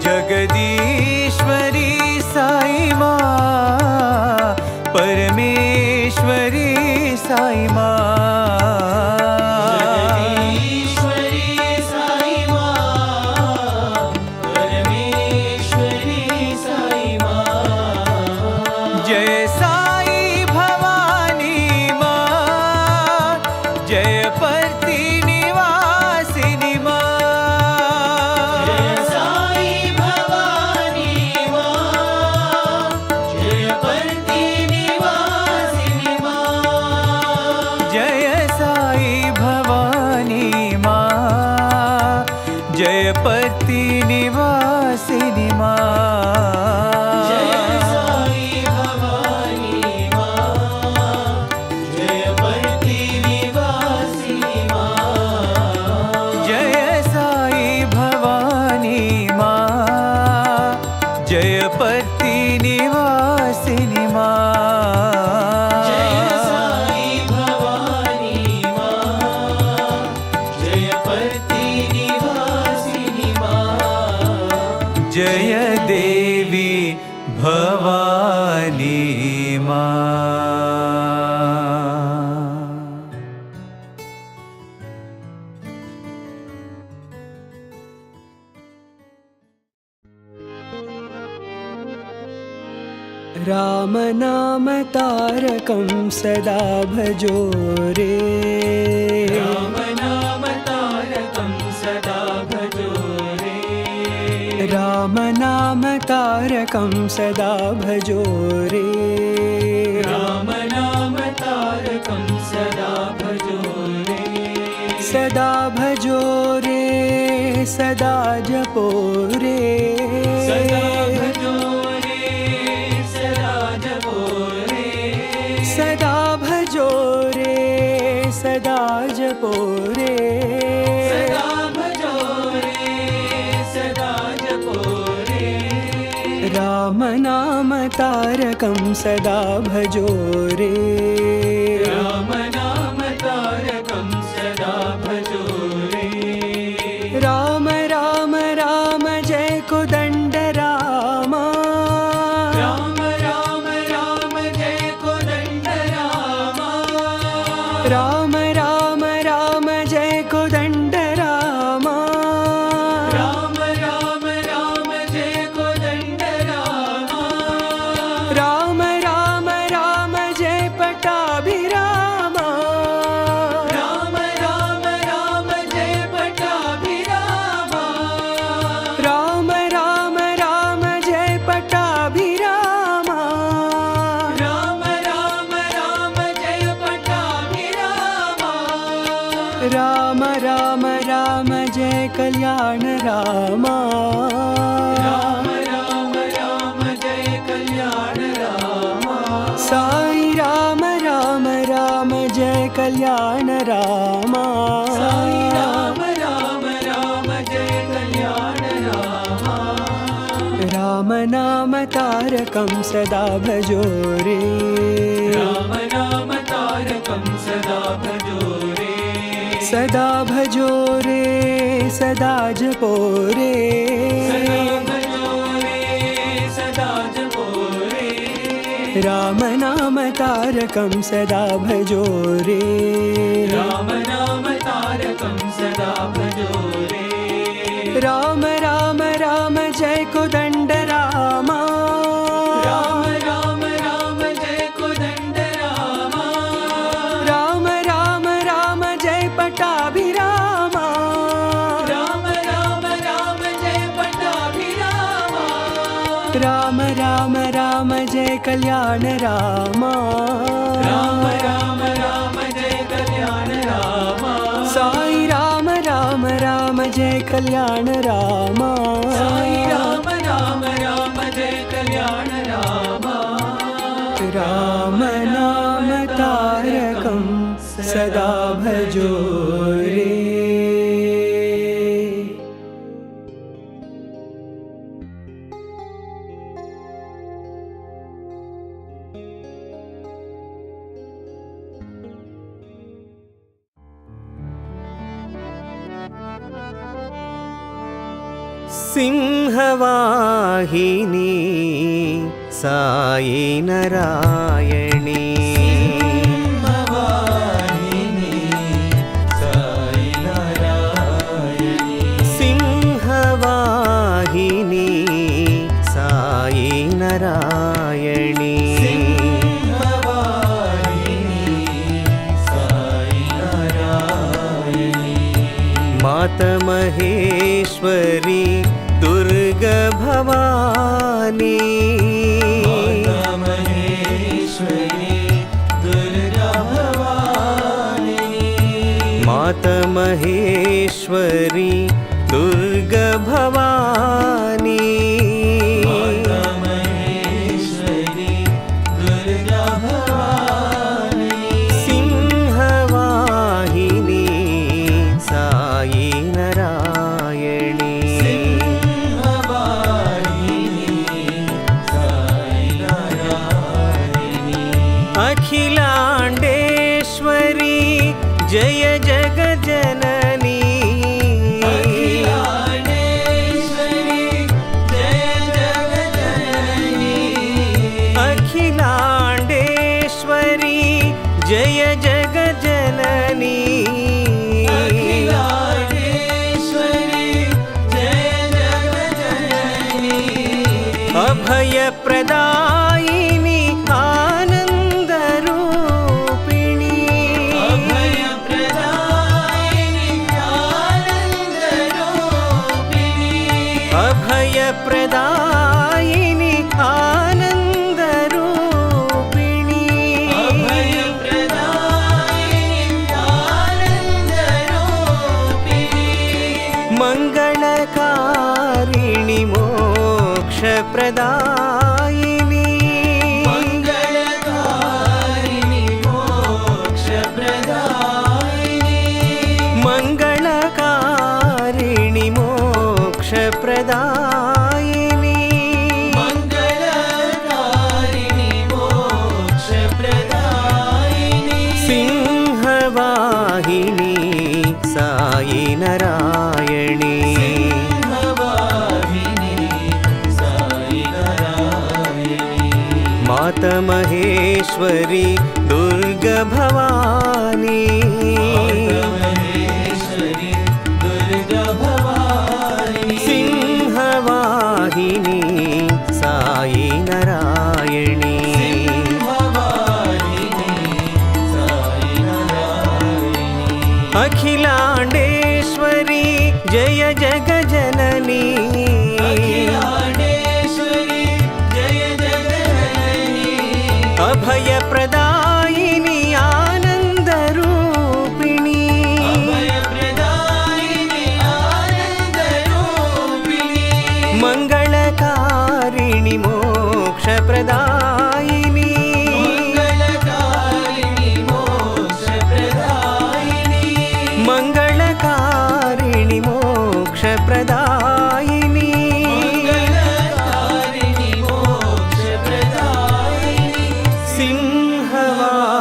जगदीश्वरी साई मां परमेश्वरी साई मां जगदीश्वरी साई मां परमेश्वरी साई मां जय साई भवानी मां जय पर्ति निवासिनि मां जय साई भवानी मां जय पर्ति निवासिनि मां जय साई भवानी मां जय पर्ति निवासिनि मां जय साई भवानी मां जय पर्ति निवासिनि मां जय साई भवानी मां जय पर्ति निवासिनि मां जय साई भवानी मां जय पर्ति निवासिनि मां जय देवी भवानी मां राम नाम तारकं सदा भजो रे राम नाम तारकं सदा भजो रे राम नाम तारकं सदा भजो रे राम नाम तारकं सदा भजो रे सदा भजो रे सदा जपो रे सदा भजो रे सदा जपो रे सदा भजो रे सदा जपो रे सदा भजो रे सदा जपो रे राम नाम तारकं सदा भजो रे राम नाम तारकं सदा भजो रे राम राम राम जय कोदंड रामा राम राम राम जय कोदंड रामा राम राम राम जय कोदंड रामा राम राम राम जय कोदंड रामा राम राम राम जय पटाभिरामा राम राम राम जय पटाभिरामा राम राम राम जय पटाभिरामा राम राम राम जय पटाभिरामा राम राम राम जय कल्याण रामा राम राम राम जय कल्याण रामा साई राम राम राम जय कल्याण रामा साई राम राम राम जय कल्याण रामा राम नाम तारकं सदा भजो रे राम नाम तारकं सदा भजो रे सदा भजो रे सदा जपो रे सदा भजो रे सदा जपो रे राम नाम तारकं सदा भजो रे राम नाम तारकं सदा भजो रे राम राम राम जय कोदंड रामा राम राम राम जय कल्याण रामा राम राम राम जय कल्याण रामा साई राम राम राम जय कल्याण रामा साई राम राम राम जय कल्याण रामा राम नाम तारकं सदा भजो रे सिंहवाहिनी साई नारायणी सिंहवाहिनी साई नारायणी सिंहवाहिनी साई नारायणी सिंहवाहिनी साई नारायणी मात महेश्वरी दुर्गा भवानी माता महेश्वरी दुर्गा भवानी माता महेश्वरी दुर्गा भवानी माता महेश्वरी दुर्गा भवानी सिंहवाहिनी साई नारायणी अखिलांडेश्वरी जय जगजननी अखिलांडेश्वरी जय जगजननी अखिलांडेश्वरी जय जगजननी अखिलांडेश्वरी जय जगजननी अभय प्रदायिनी आनंद रूपिणी अभय प्रदायिनी आनंद रूपिणी अभय प्रदायिनी आनंद रूपिणी अभय प्रदायिनी आनंद रूपिणी मंगलकारिणी मोक्ष प्रदायिनी मंगलकारिणी मोक्ष प्रदायिनी मंगलकारिणी मोक्ष प्रदायिनी मंगलकारिणी मोक्ष प्रदायिनी सिंहवाहिनी साई नारायणी सिंहवाहिनी साई नारायणी माता महेश्वरी दुर्गा भवानी महेश्वरी दुर्गा भवानी सिंहवाहिनी साई नारायणी सिंहवाहिनी साई नारायणी अखिलांडेश्वरी जय जगजननी अखिलांडेश्वरी जय जगजननी अभय प्रदायिनी आनंद रूपिणी अभय प्रदायिनी आनंद रूपिणी मंगलकारिणी मोक्ष प्रदायिनी मंगलकारिणी मोक्ष प्रदायिनी मंगलकारिणी मोक्ष प्रदायिनी मंगलकारिणी मोक्ष प्रदायिनी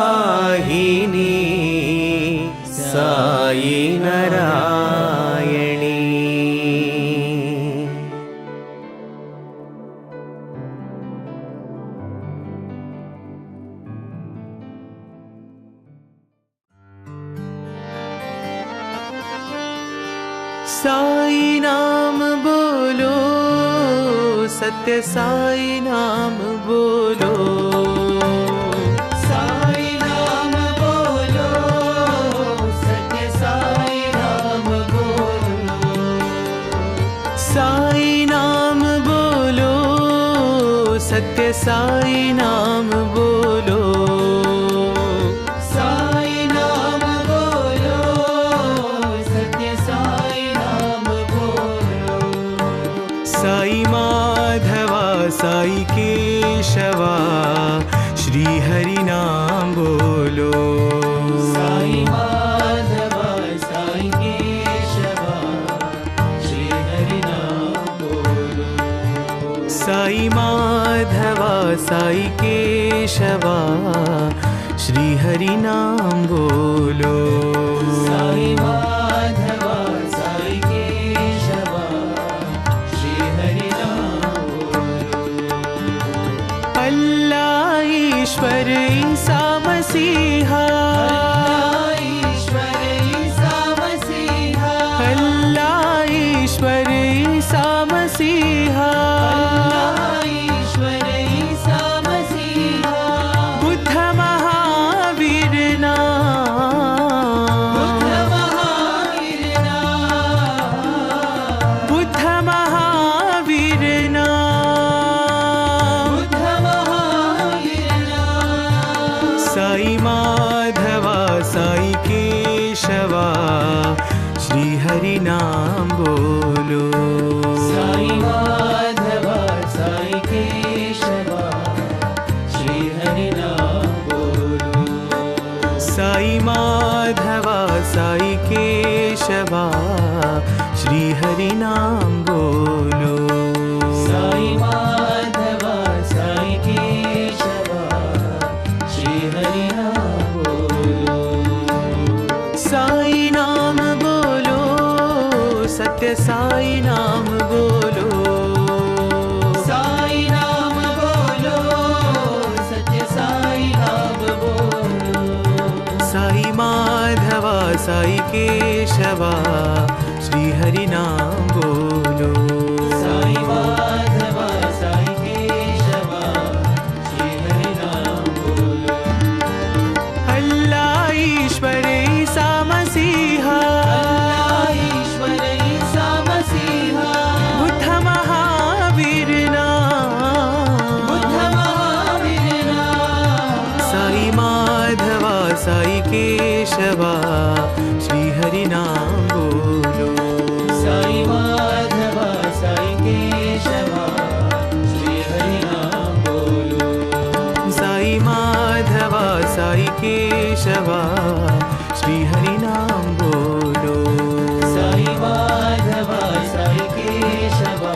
सिंहवाहिनी साई नारायणी साई नाम बोलो सत्य साई नाम बोलो साई नाम बोलो सत्य साई नाम बोलो साई नाम बोलो सत्य साई नाम बोलो साई नाम बोलो सत्य साई नाम बोलो साई माधवा साई केशवा श्री हरि नाम बोलो साई माधवा साई केशवा श्री हरि नाम बोलो साई माधवा साई केशवा श्री हरि नाम बोलो साई माधवा साई केशवा श्री हरि नाम बोलो अल्लाह ईश्वर ईसा मसीहा ईश्वर ईसा मसीहा अल्लाह ईश्वर ईसा मसीहा ईश्वर ईसा मसीहा बुद्ध महावीर नाम बुद्ध महावीर नाम साई माधवा साई केशवा श्री हरि नाम बोलो साई माधवा साई केशवा श्री हरि नाम बोलो साई माधवा साई केशवा श्री हरि नाम बोलो साई माधवा साई केशवा श्री हरि नाम बोलो साई नाम बोलो सत्य साई नाम बोलो साई नाम बोलो सत्य साई नाम बोलो साई माधवा साई केशवा श्री हरि नाम बोलो साई माधवा साई केशवा श्री हरि नाम बोलो अल्लाह ईश्वर ईसा मसीहा ईश्वर ईसा मसीहा बुद्ध महावीर नाम बुद्ध महावीर नाम साई माधवा साई केशवा श्री हरि नाम बोलो साई माधवा साई केशवा श्री हरि नाम बोलो साई माधवा साई केशवा श्री हरि नाम बोलो साई माधवा साई केशवा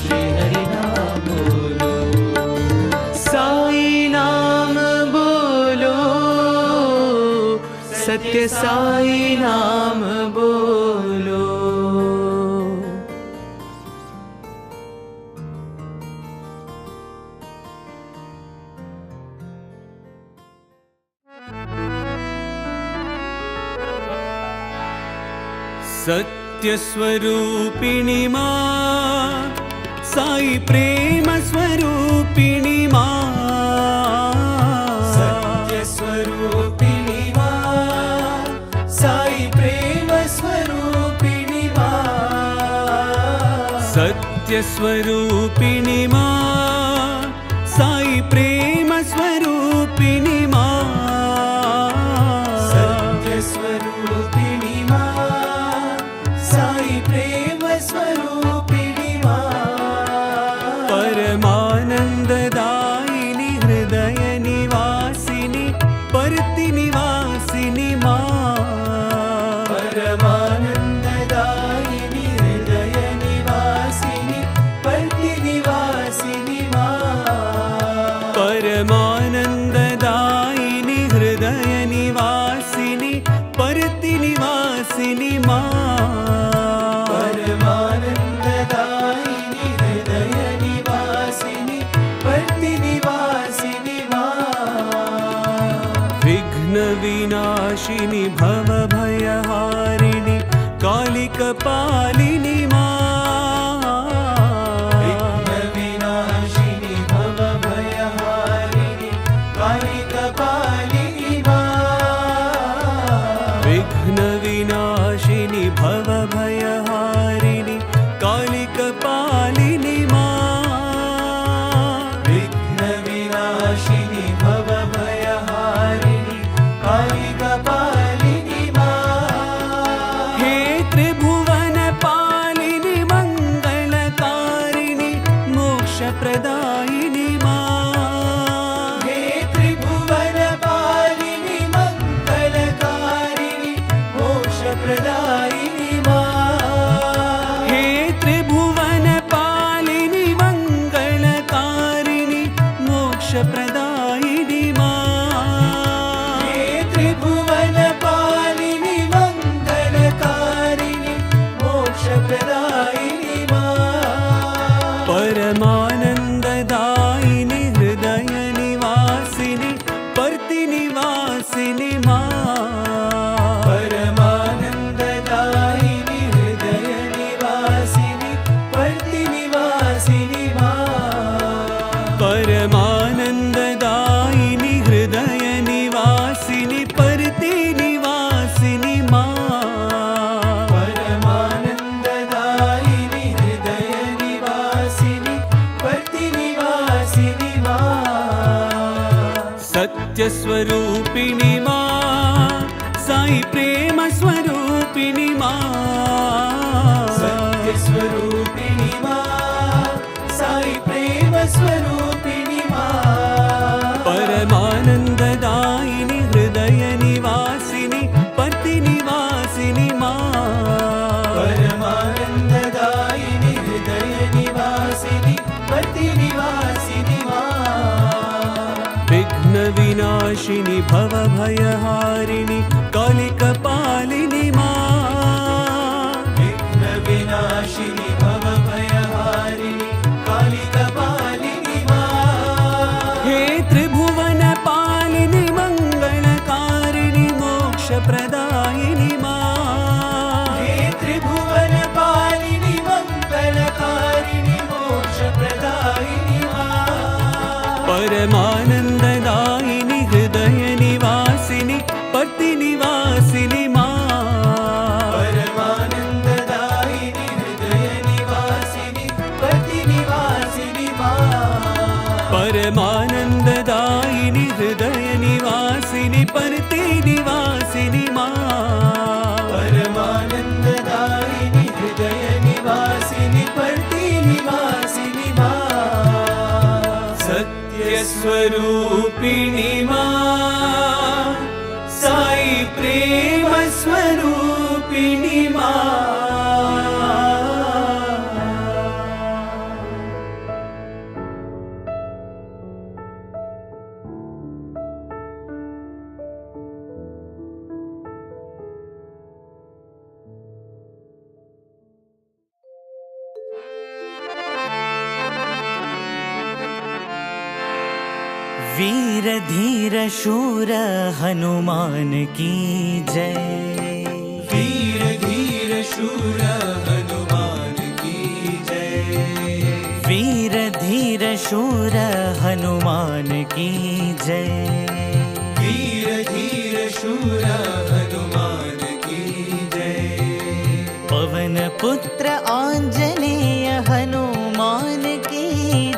श्री हरि नाम बोलो साई नाम बोलो सत्य साई नाम बोलो सत्यस्वरूपिणी मा साई प्रेम स्वरूपिणी मा सत्यस्वरूपिणी मा साई प्रेम स्वरूपिणी मा सत्यस्वरूपिणी मा साई प्रेम स्वरूपिणी मा सत्यस्वरूपिणी मा साई प्रेम स्वरूपिणी मा परमानन्ददायिनि हृदय निवासिनि परति निवासिनि मा परमानन्ददायिनि हृदय निवासिनि परति निवासिनि मा परमानन्ददायिनि हृदय निवासिनि परति निवासिनि मा परमानन्ददायिनि हृदय निवासिनि परति निवासिनि मा विघ्न विनाशिनि भवभयहारिणि कालिकपालिनि मा विघ्न विनाशिनि भवभयहारिणि कालिकपालिनि मा विघ्न विनाशिनि भवभयहारिणि कालिकपालिनि मा मोक्षप्रदायिनि मा हे त्रिभुवनपालिनि मङ्गलकारिणि मोक्षप्रदायिनि मा परमानन्ददायिनि हृदयनिवासिनि पर्तिनिवासिनि मा परमानन्ददायिनि हृदयनिवासिनि पर्तिनिवासिनि मा परमानन्ददायिनि हृदयनिवासिनि पर्तिनिवासिनि मा परमानन्ददायिनि हृदयनिवासिनि पर्तिनिवासिनि मा सत्यस्वरूपिणि मा साई प्रेमस्वरूपिणि मा सत्यस्वरूपिणि मा साई प्रेमस्वरूपिणि मा परमानन्ददायिनि हृदयनिवासिनि पर्तिनिवासिनि मा परमानन्ददायिनि हृदयनिवासिनि पर्तिनिवासिनि मा विघ्नविनाशिनि भवभयहारिणि कालिकपालिनि मा विघ्नविनाशिनि भवभयहारिणि कालिकपालिनि मा हे त्रिभुवनपालिनि मङ्गलकारिणि मोक्षप्रदायिनि मा हे त्रिभुवनपालिनि मङ्गलकारिणि मोक्षप्रदायिनि मा परमानन्ददायिनि हृदयनिवासिनि पर्तिनिवासिनि मा परमानन्ददायिनि हृदयनिवासिनि पर्तिनिवासिनि मा परमानन्ददायिनि हृदयनिवासिनि पर्तिनिवासिनि मा परमानन्ददायिनि हृदयनिवासिनि पर्तिनिवासिनि मा सत्यस्वरूपिणि मा साई प्रेमस्वरूपिणि मा वीर धीर शूर हनुमान की जय। वीर धीर शूर हनुमान की जय। वीर धीर शूर हनुमान की जय। वीर धीर शूर हनुमान की जय। पवन पुत्र आंजनेय हनुमान की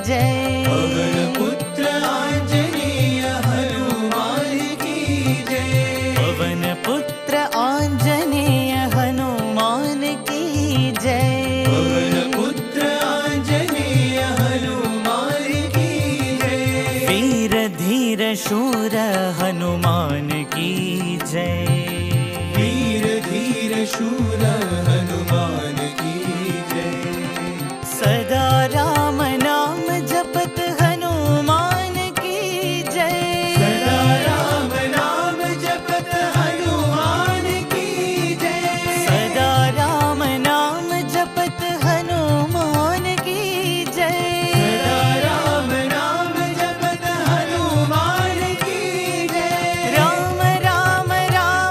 जय। पवन पुत्र आंजनेय हनुमान की जय। पवन पुत्र आंजनेय हनुमान की जय। पवन पुत्र आंजनेय हनुमान की जय। वीर धीर शूर हनुमान की जय। वीर धीर शूर हनुमान की जय। सदा राम नाम जपत हनुमान की जय। सदा राम नाम जपत हनुमान की जय। सदा राम नाम जपत हनुमान की जय। सदा राम नाम जपत हनुमान की जय। राम राम राम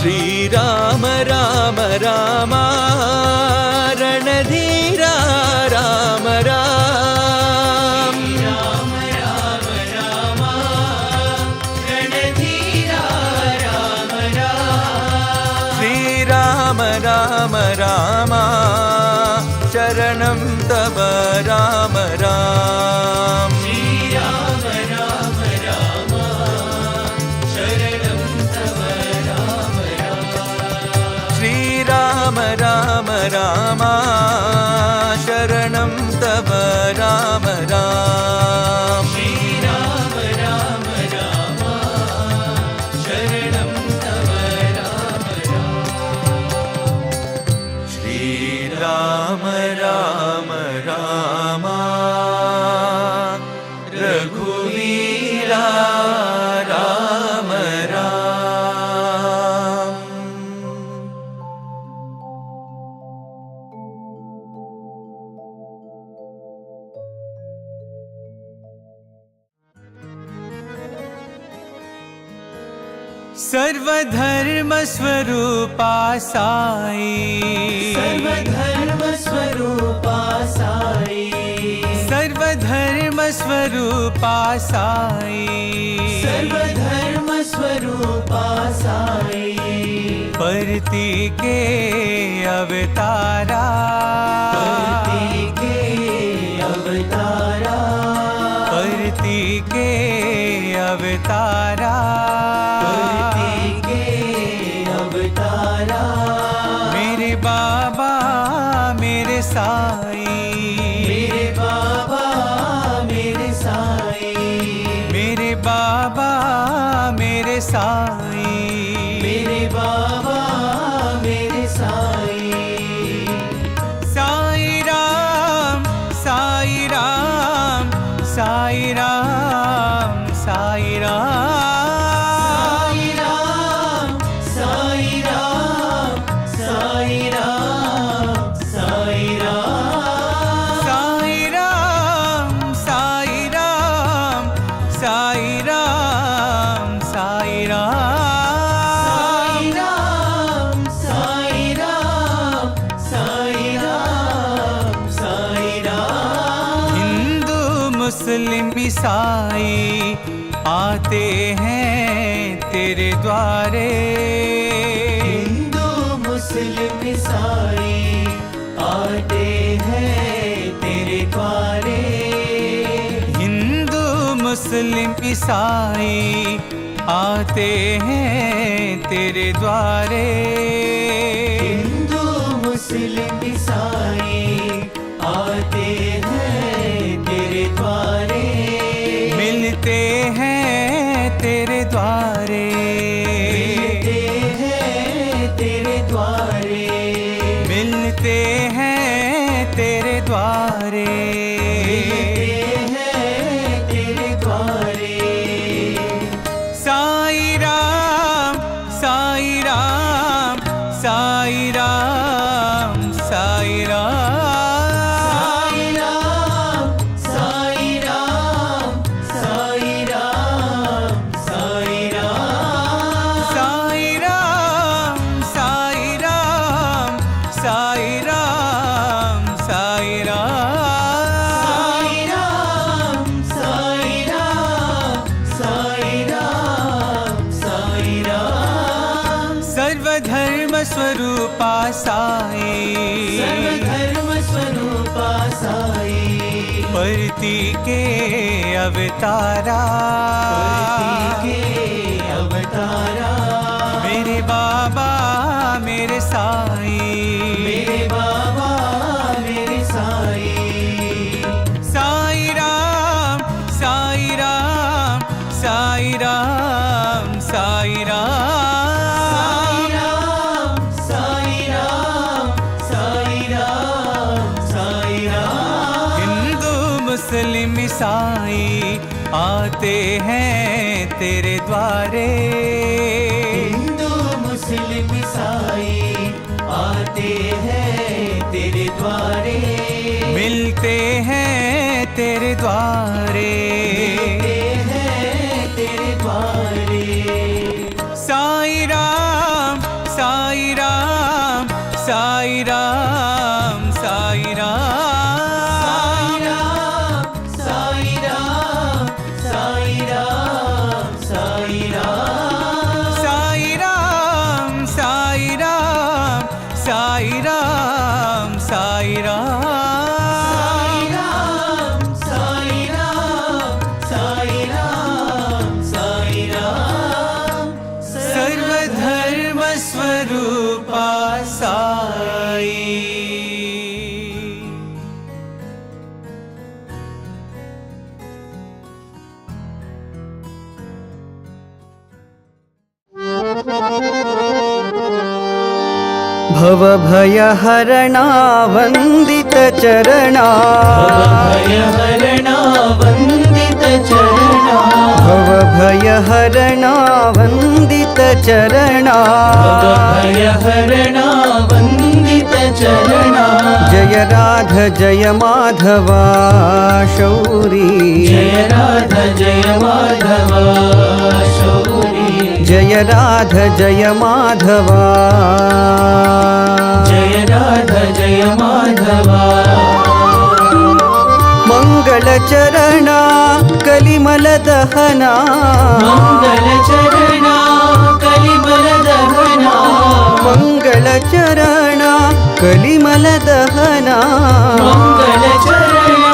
श्रीराम राम राम रणधीरा राम राम राम राम राम रणधीरा राम राम श्रीराम राम राम शरणं तव राम राम श्रीराम राम राम शरणं तव राम राम श्रीराम राम राम शरणं तव राम राम श्रीराम राम राम शरणं तव राम राम श्रीराम राम राम रघुवीरा राम राम सर्वधर्म स्वरूपा साई सर्वधर्म स्वरूपा साई सर्वधर्म स्वरूपा साई सर्वधर्म स्वरूपा साई परती के अवतारा परती के अवतारा परती के अवतारा परती के अवतारा मेरे बाबा मेरे साई मेरे बाबा मेरे साई मेरे बाबा मेरे साई मेरे बाबा मेरे साई साई राम साई राम साई राम साई राम साई राम साई राम साई राम साई राम साई राम साई राम साई राम साई राम साई राम साई राम साई राम हिंदू मुस्लिम ईसाई आते हैं तेरे द्वारे हिंदू मुस्लिम ईसाई आते हैं तेरे द्वारे हिंदू मुस्लिम ईसाई आते हैं तेरे द्वारे हिंदू मुस्लिम ईसाई आते हैं तेरे द्वारे मिलते हैं तेरे द्वारे मिलते हैं तेरे द्वारे मिलते हैं तेरे द्वारे मिलते हैं तेरे द्वारे साई राम साई राम साई राम साई राम साई राम साई राम साई राम साई राम साई राम साई राम साई राम साई राम साई राम साई राम साई राम सर्वधर्म स्वरूपा साई सर्वधर्म स्वरूपा साई परती के अवतारा परती के अवतारा मेरे बाबा मेरे साई मेरे बाबा मेरे साई साई राम साई राम साई राम साई राम साई राम साई राम साई राम हिंदू मुस्लिम ईसाई आते हैं तेरे द्वारे हिंदू मुस्लिम ईसाई आते हैं तेरे द्वारे मिलते हैं तेरे द्वारे मिलते हैं तेरे द्वारे साई राम साई राम साई राम साई राम साई राम साई राम साई राम साई राम साई राम साई राम साई राम साई राम साई राम सर्वधर्म स्वरूपा साई भवभयहरणा वन्दितचरणा भयहरणा वन्दितचरणा भवभयहरणा वन्दितचरणा भयहरणा वन्दितचरणा जय राध जय माधवा शौरी जय राधा जय माधवा शौरी जय राध जय माधवा जय राधा जय माधवा मङ्गलचरणा कलिमलदहना मङ्गलचरणा कलिमलदहना मङ्गलचरणा कलिमलदहना मङ्गलचरणा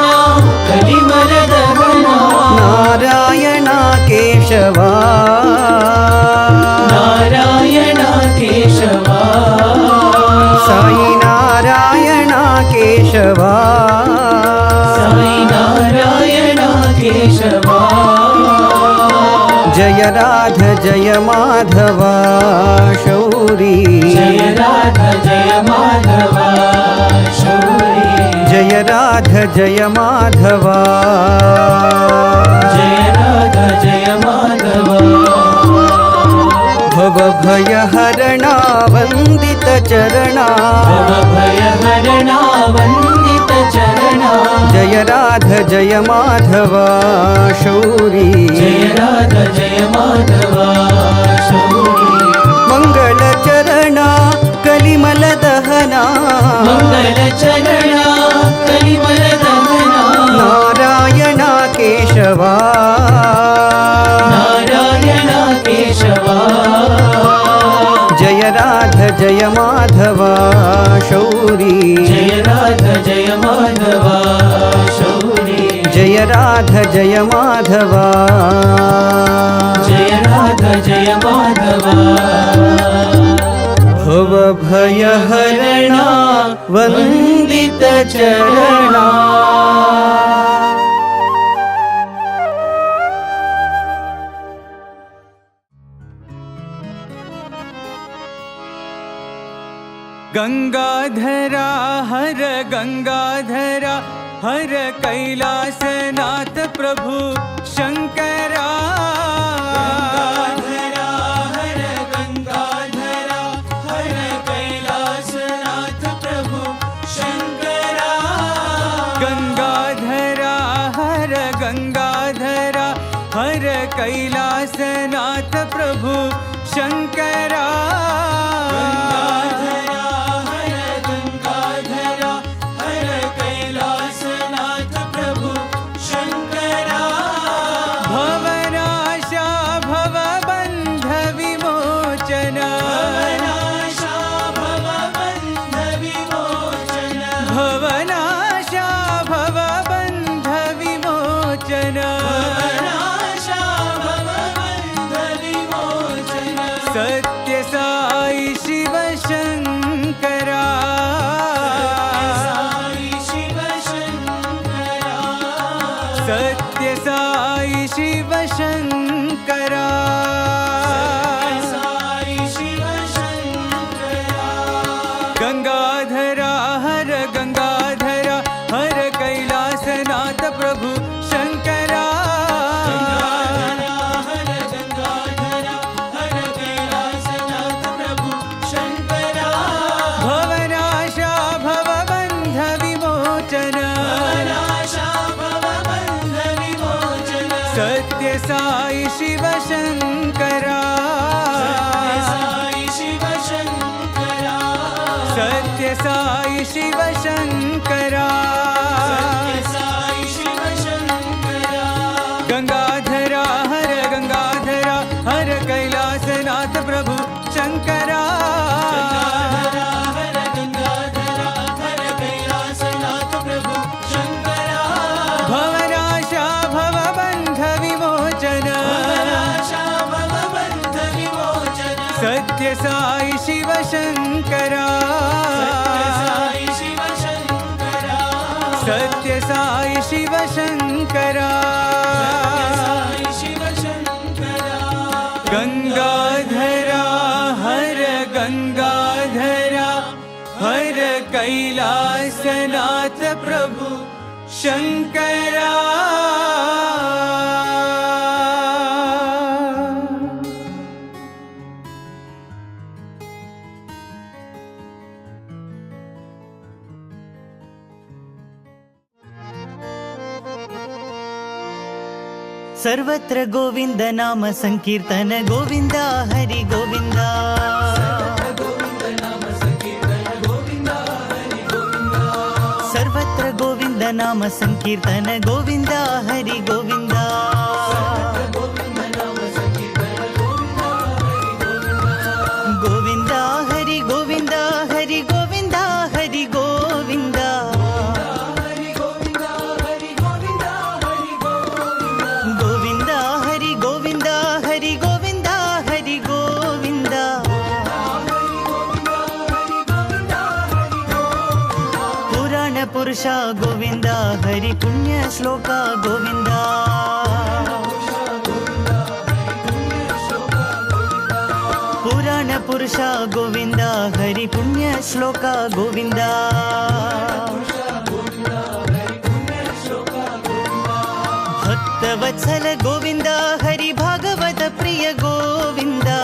कलिमलदहना नारायणा केशवा नारायणा केशवा साई नारायणा केशवा साई नारायणा केशवा जय राध जय माधवा शौरी जय राधा जय माधवा शौरी जय राध जय माधवा जय राधा जय माधवा भवभयहरणा वन्दितचरणा भयहरणा वन्दितचरणा जय राध जय माधवा शौरी जय राधा जय माधवा शौरी मङ्गलचरणा कलिमलदहना मङ्गलचरणा कलिमलदहना नारायणा केशवा नारायणा केशवा जय राध जय माधवा शौरी जय राधा जय माधवा शौरी जय राध जय माधवा जय राधा जय माधवा भवभयहरणा वन्दितचरणा गंगाधरा हर गंगाधरा हर कैलासनाथ प्रभु शंकरा गंगाधरा हर गंगाधरा हर कैलासनाथ प्रभु शंकरा गंगाधरा हर गंगाधरा हर कैलासनाथ प्रभु शंकरा भवनाशा भवबन्ध विमोचन भवनाशा भवबन्ध विमोचन सत्य साई शिव शंकरा सत्य साई शिव शंकरा गंगाधरा हर गंगाधरा हर कैलासनाथ प्रभु शंकरा भवनाशा भवबन्ध विमोचन सत्य साई शिव शंकरा सत्य सत्य साई शिव शंकरा साई शिव शंकरा गंगाधरा हर कैलासनाथ प्रभु शंकरा हर गंगाधरा हर कैलासनाथ प्रभु शंकरा भवनाशा भवबंध विमोचन भवनाशा भवबंध विमोचन सत्य साई शिव शंकरा साई शिव शंकरा सत्य साई शिव शंकरा साई शिव शंकरा गंगाधरा हर कैलासनाथ प्रभु शंकरा सर्वत्र गोविंद नाम संकीर्तन गोविंदा हरि गोविंदा सर्वत्र गोविंद नाम संकीर्तन गोविंदा हरि गोविंदा गोविंदा हरि गोविंदा हरि गोविंदा हरि गोविंदा गोविंदा हरि गोविंदा हरि गोविंदा हरि गोविंदा पुराण पुरुषा गोविंदा हरि पुण्य श्लोका गोविंदा पुराण पुरुषा गोविंदा हरि पुण्य श्लोका गोविंदा भक्तवत्सल गोविंदा हरि भागवत प्रिय गोविंदा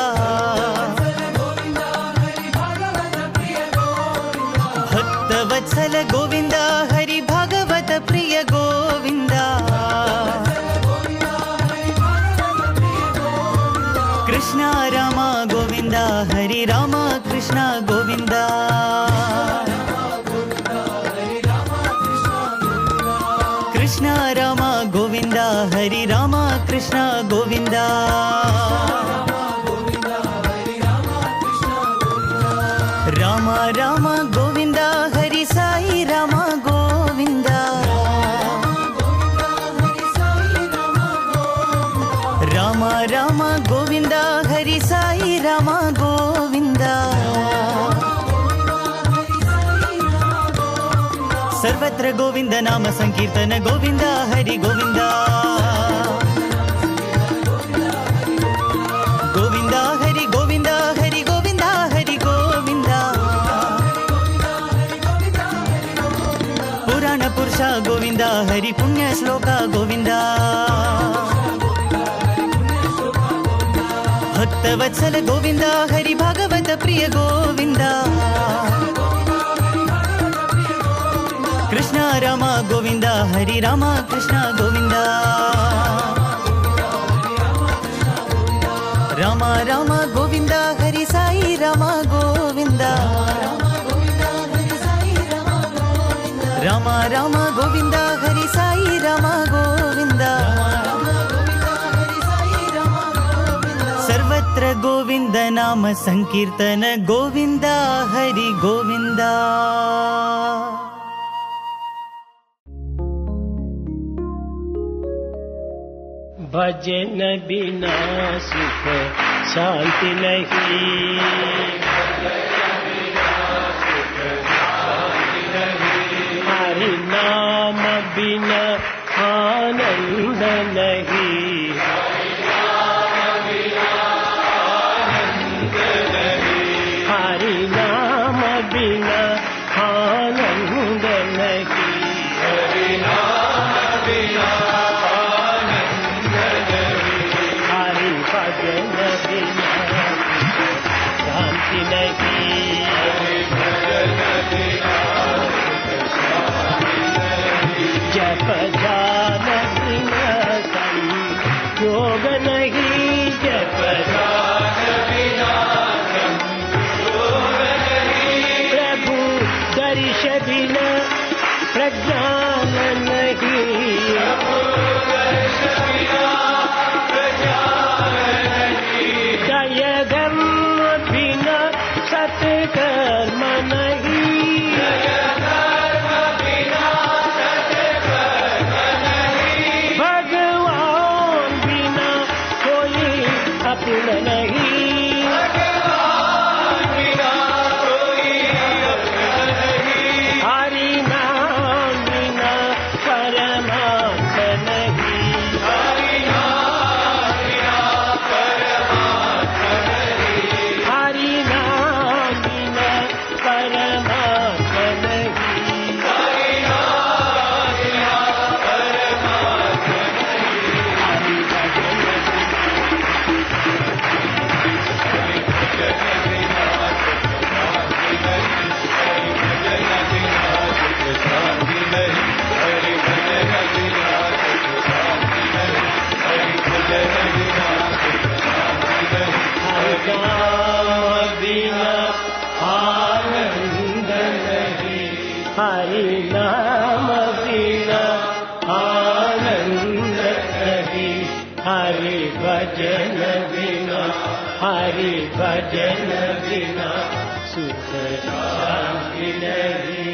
भक्तवत्सल गोविंदा हरि भागवत प्रिय गोविंदा कृष्ण रामा गोविंदा हरि रामा कृष्ण गोविंदा कृष्ण रामा गोविंदा हरि रामा कृष्ण गोविंदा रामा रामा गोविंदा हरि साई रामा गोविंदा रामा रामा गोविंदा हरि साई रामा गोविंदा सर्वत्र गोविंद नाम संकीर्तन गोविंदा हरि गोविंदा गोविंदा हरि गोविंदा हरि गोविंदा हरि गोविंदा पुराण पुरुषा गोविंदा हरि पुण्य श्लोका गोविंदा भक्तवत्सल गोविंदा हरि भागवत प्रिय गोविंदा कृष्ण रामा गोविंदा हरि रामा कृष्ण गोविंदा रामा रामा गोविंदा हरि साई रामा गोविंदा रामा रामा गोविंदा हरि साई रामा गोविंदा सर्वत्र गोविंद नाम संकीर्तन गोविंदा हरि गोविंदा भजन बिना सुख शांति नहीं हरि नाम बिना आनंद नहीं हरि नाम बिना आनंद नहीं हरि नाम बिना हरि भजन बिना शांति नहीं जप ध्यान बिना संयोग नहीं जप ध्यान बिना संयोग नहीं प्रभु बिना प्रज्ञान नहीं, दय धर्म बिना सत्कर्म नहीं, भगवान बिना कोई अपना नहीं, हरि नाम बिना परमात्मा नहीं, हरि नाम बिना परमात्मा नहीं, हरि नाम बिना आनंद नहीं, हरि भजन बिना, हरि भजन बिना सुख शांति नहीं।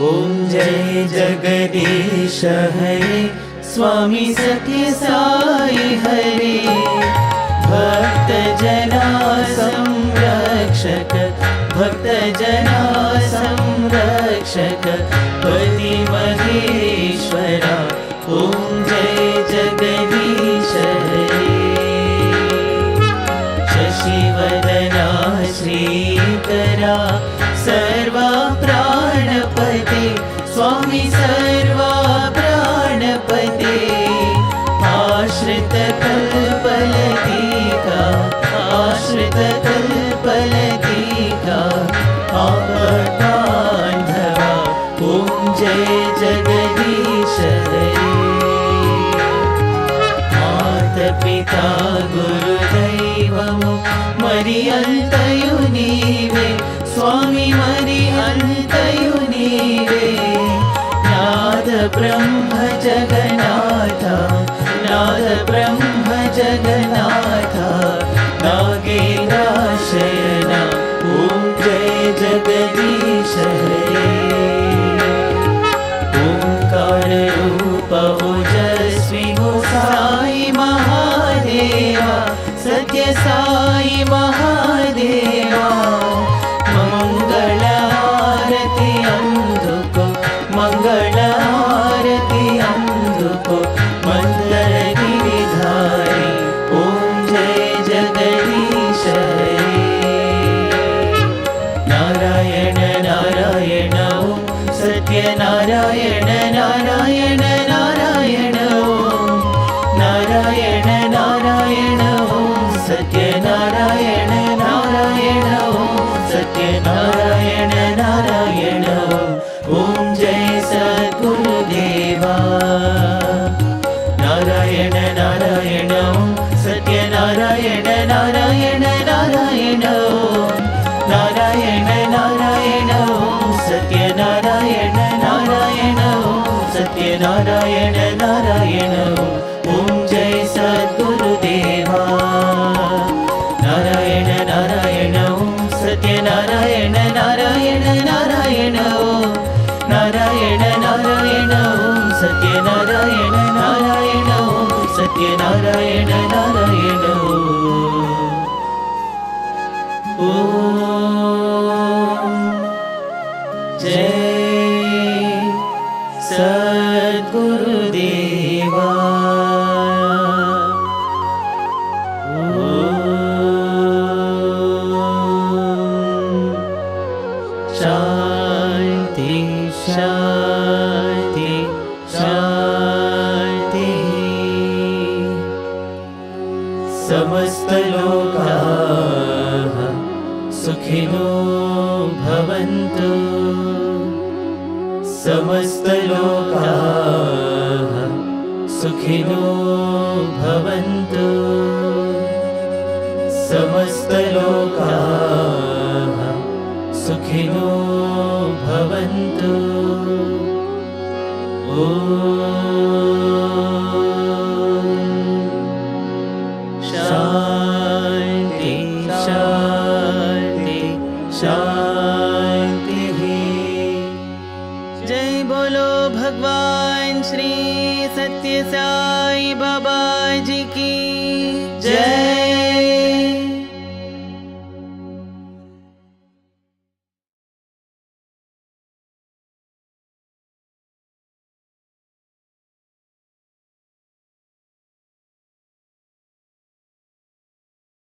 ओम जय जगदीश हरे, स्वामी सत्य साई हरे, भक्त जना संरक्षक, भक्त जना संरक्षक, पति महेश्वरा। ओम जय जगदीश हरे, शशिवदना श्रीकरा, सर्वा प्राणपते, स्वामी सर्वा प्राणपते, आश्रित कल्पलतिका, आश्रित कल्पलतिका, आपद्बान्धवा। ओम जय जगदीश हरे, मातपिता गुरुदैवमु मरियन्तयु नीवे, स्वामी मरियन्तयु नीवे, नाद ब्रह्म जगन्नाथ, नाद ब्रह्म जगन्नाथ, नागेन्द्रशयना। ओम जय जगदीश हरे, ओंकार रूप ओजस्वी हो साई महादेवा, सत्य साई महादेवा, मंगल आरती अंधुको, मंगल आरती अंधुको, मंगल गिरिधारी। ओम जय जगदीश हरे, नारायण नारायण ओम, सत्य नारायण नारायण नारायण ओम, नारायण नारायण ओम, सत्य नारायण नारायण ओम, सत्य नारायण नारायण ओम। ओम जय सद्गुरुदेवा, नारायण नारायण ओम, सत्य नारायण नारायण नारायण ओम, नारायण नारायण ओम, सत्य नारायण नारायण ओम, सत्य नारायण नारायण ओम। ओम जय सद्गुरुदेवा, नारायण नारायण ओम, सत्य नारायण नारायण नारायण ओम, नारायण नारायण ओम, सत्य नारायण नारायण ओम, सत्य नारायण नारायण ओम। जय सद्गुरुदेवा। शांति शांति शांति। समस्त लोकाः सुखिनो भवन्तु, समस्त लोकाः सुखिनो भवन्तु समस्तलोकाः सुखिनो भवन्तु ॐ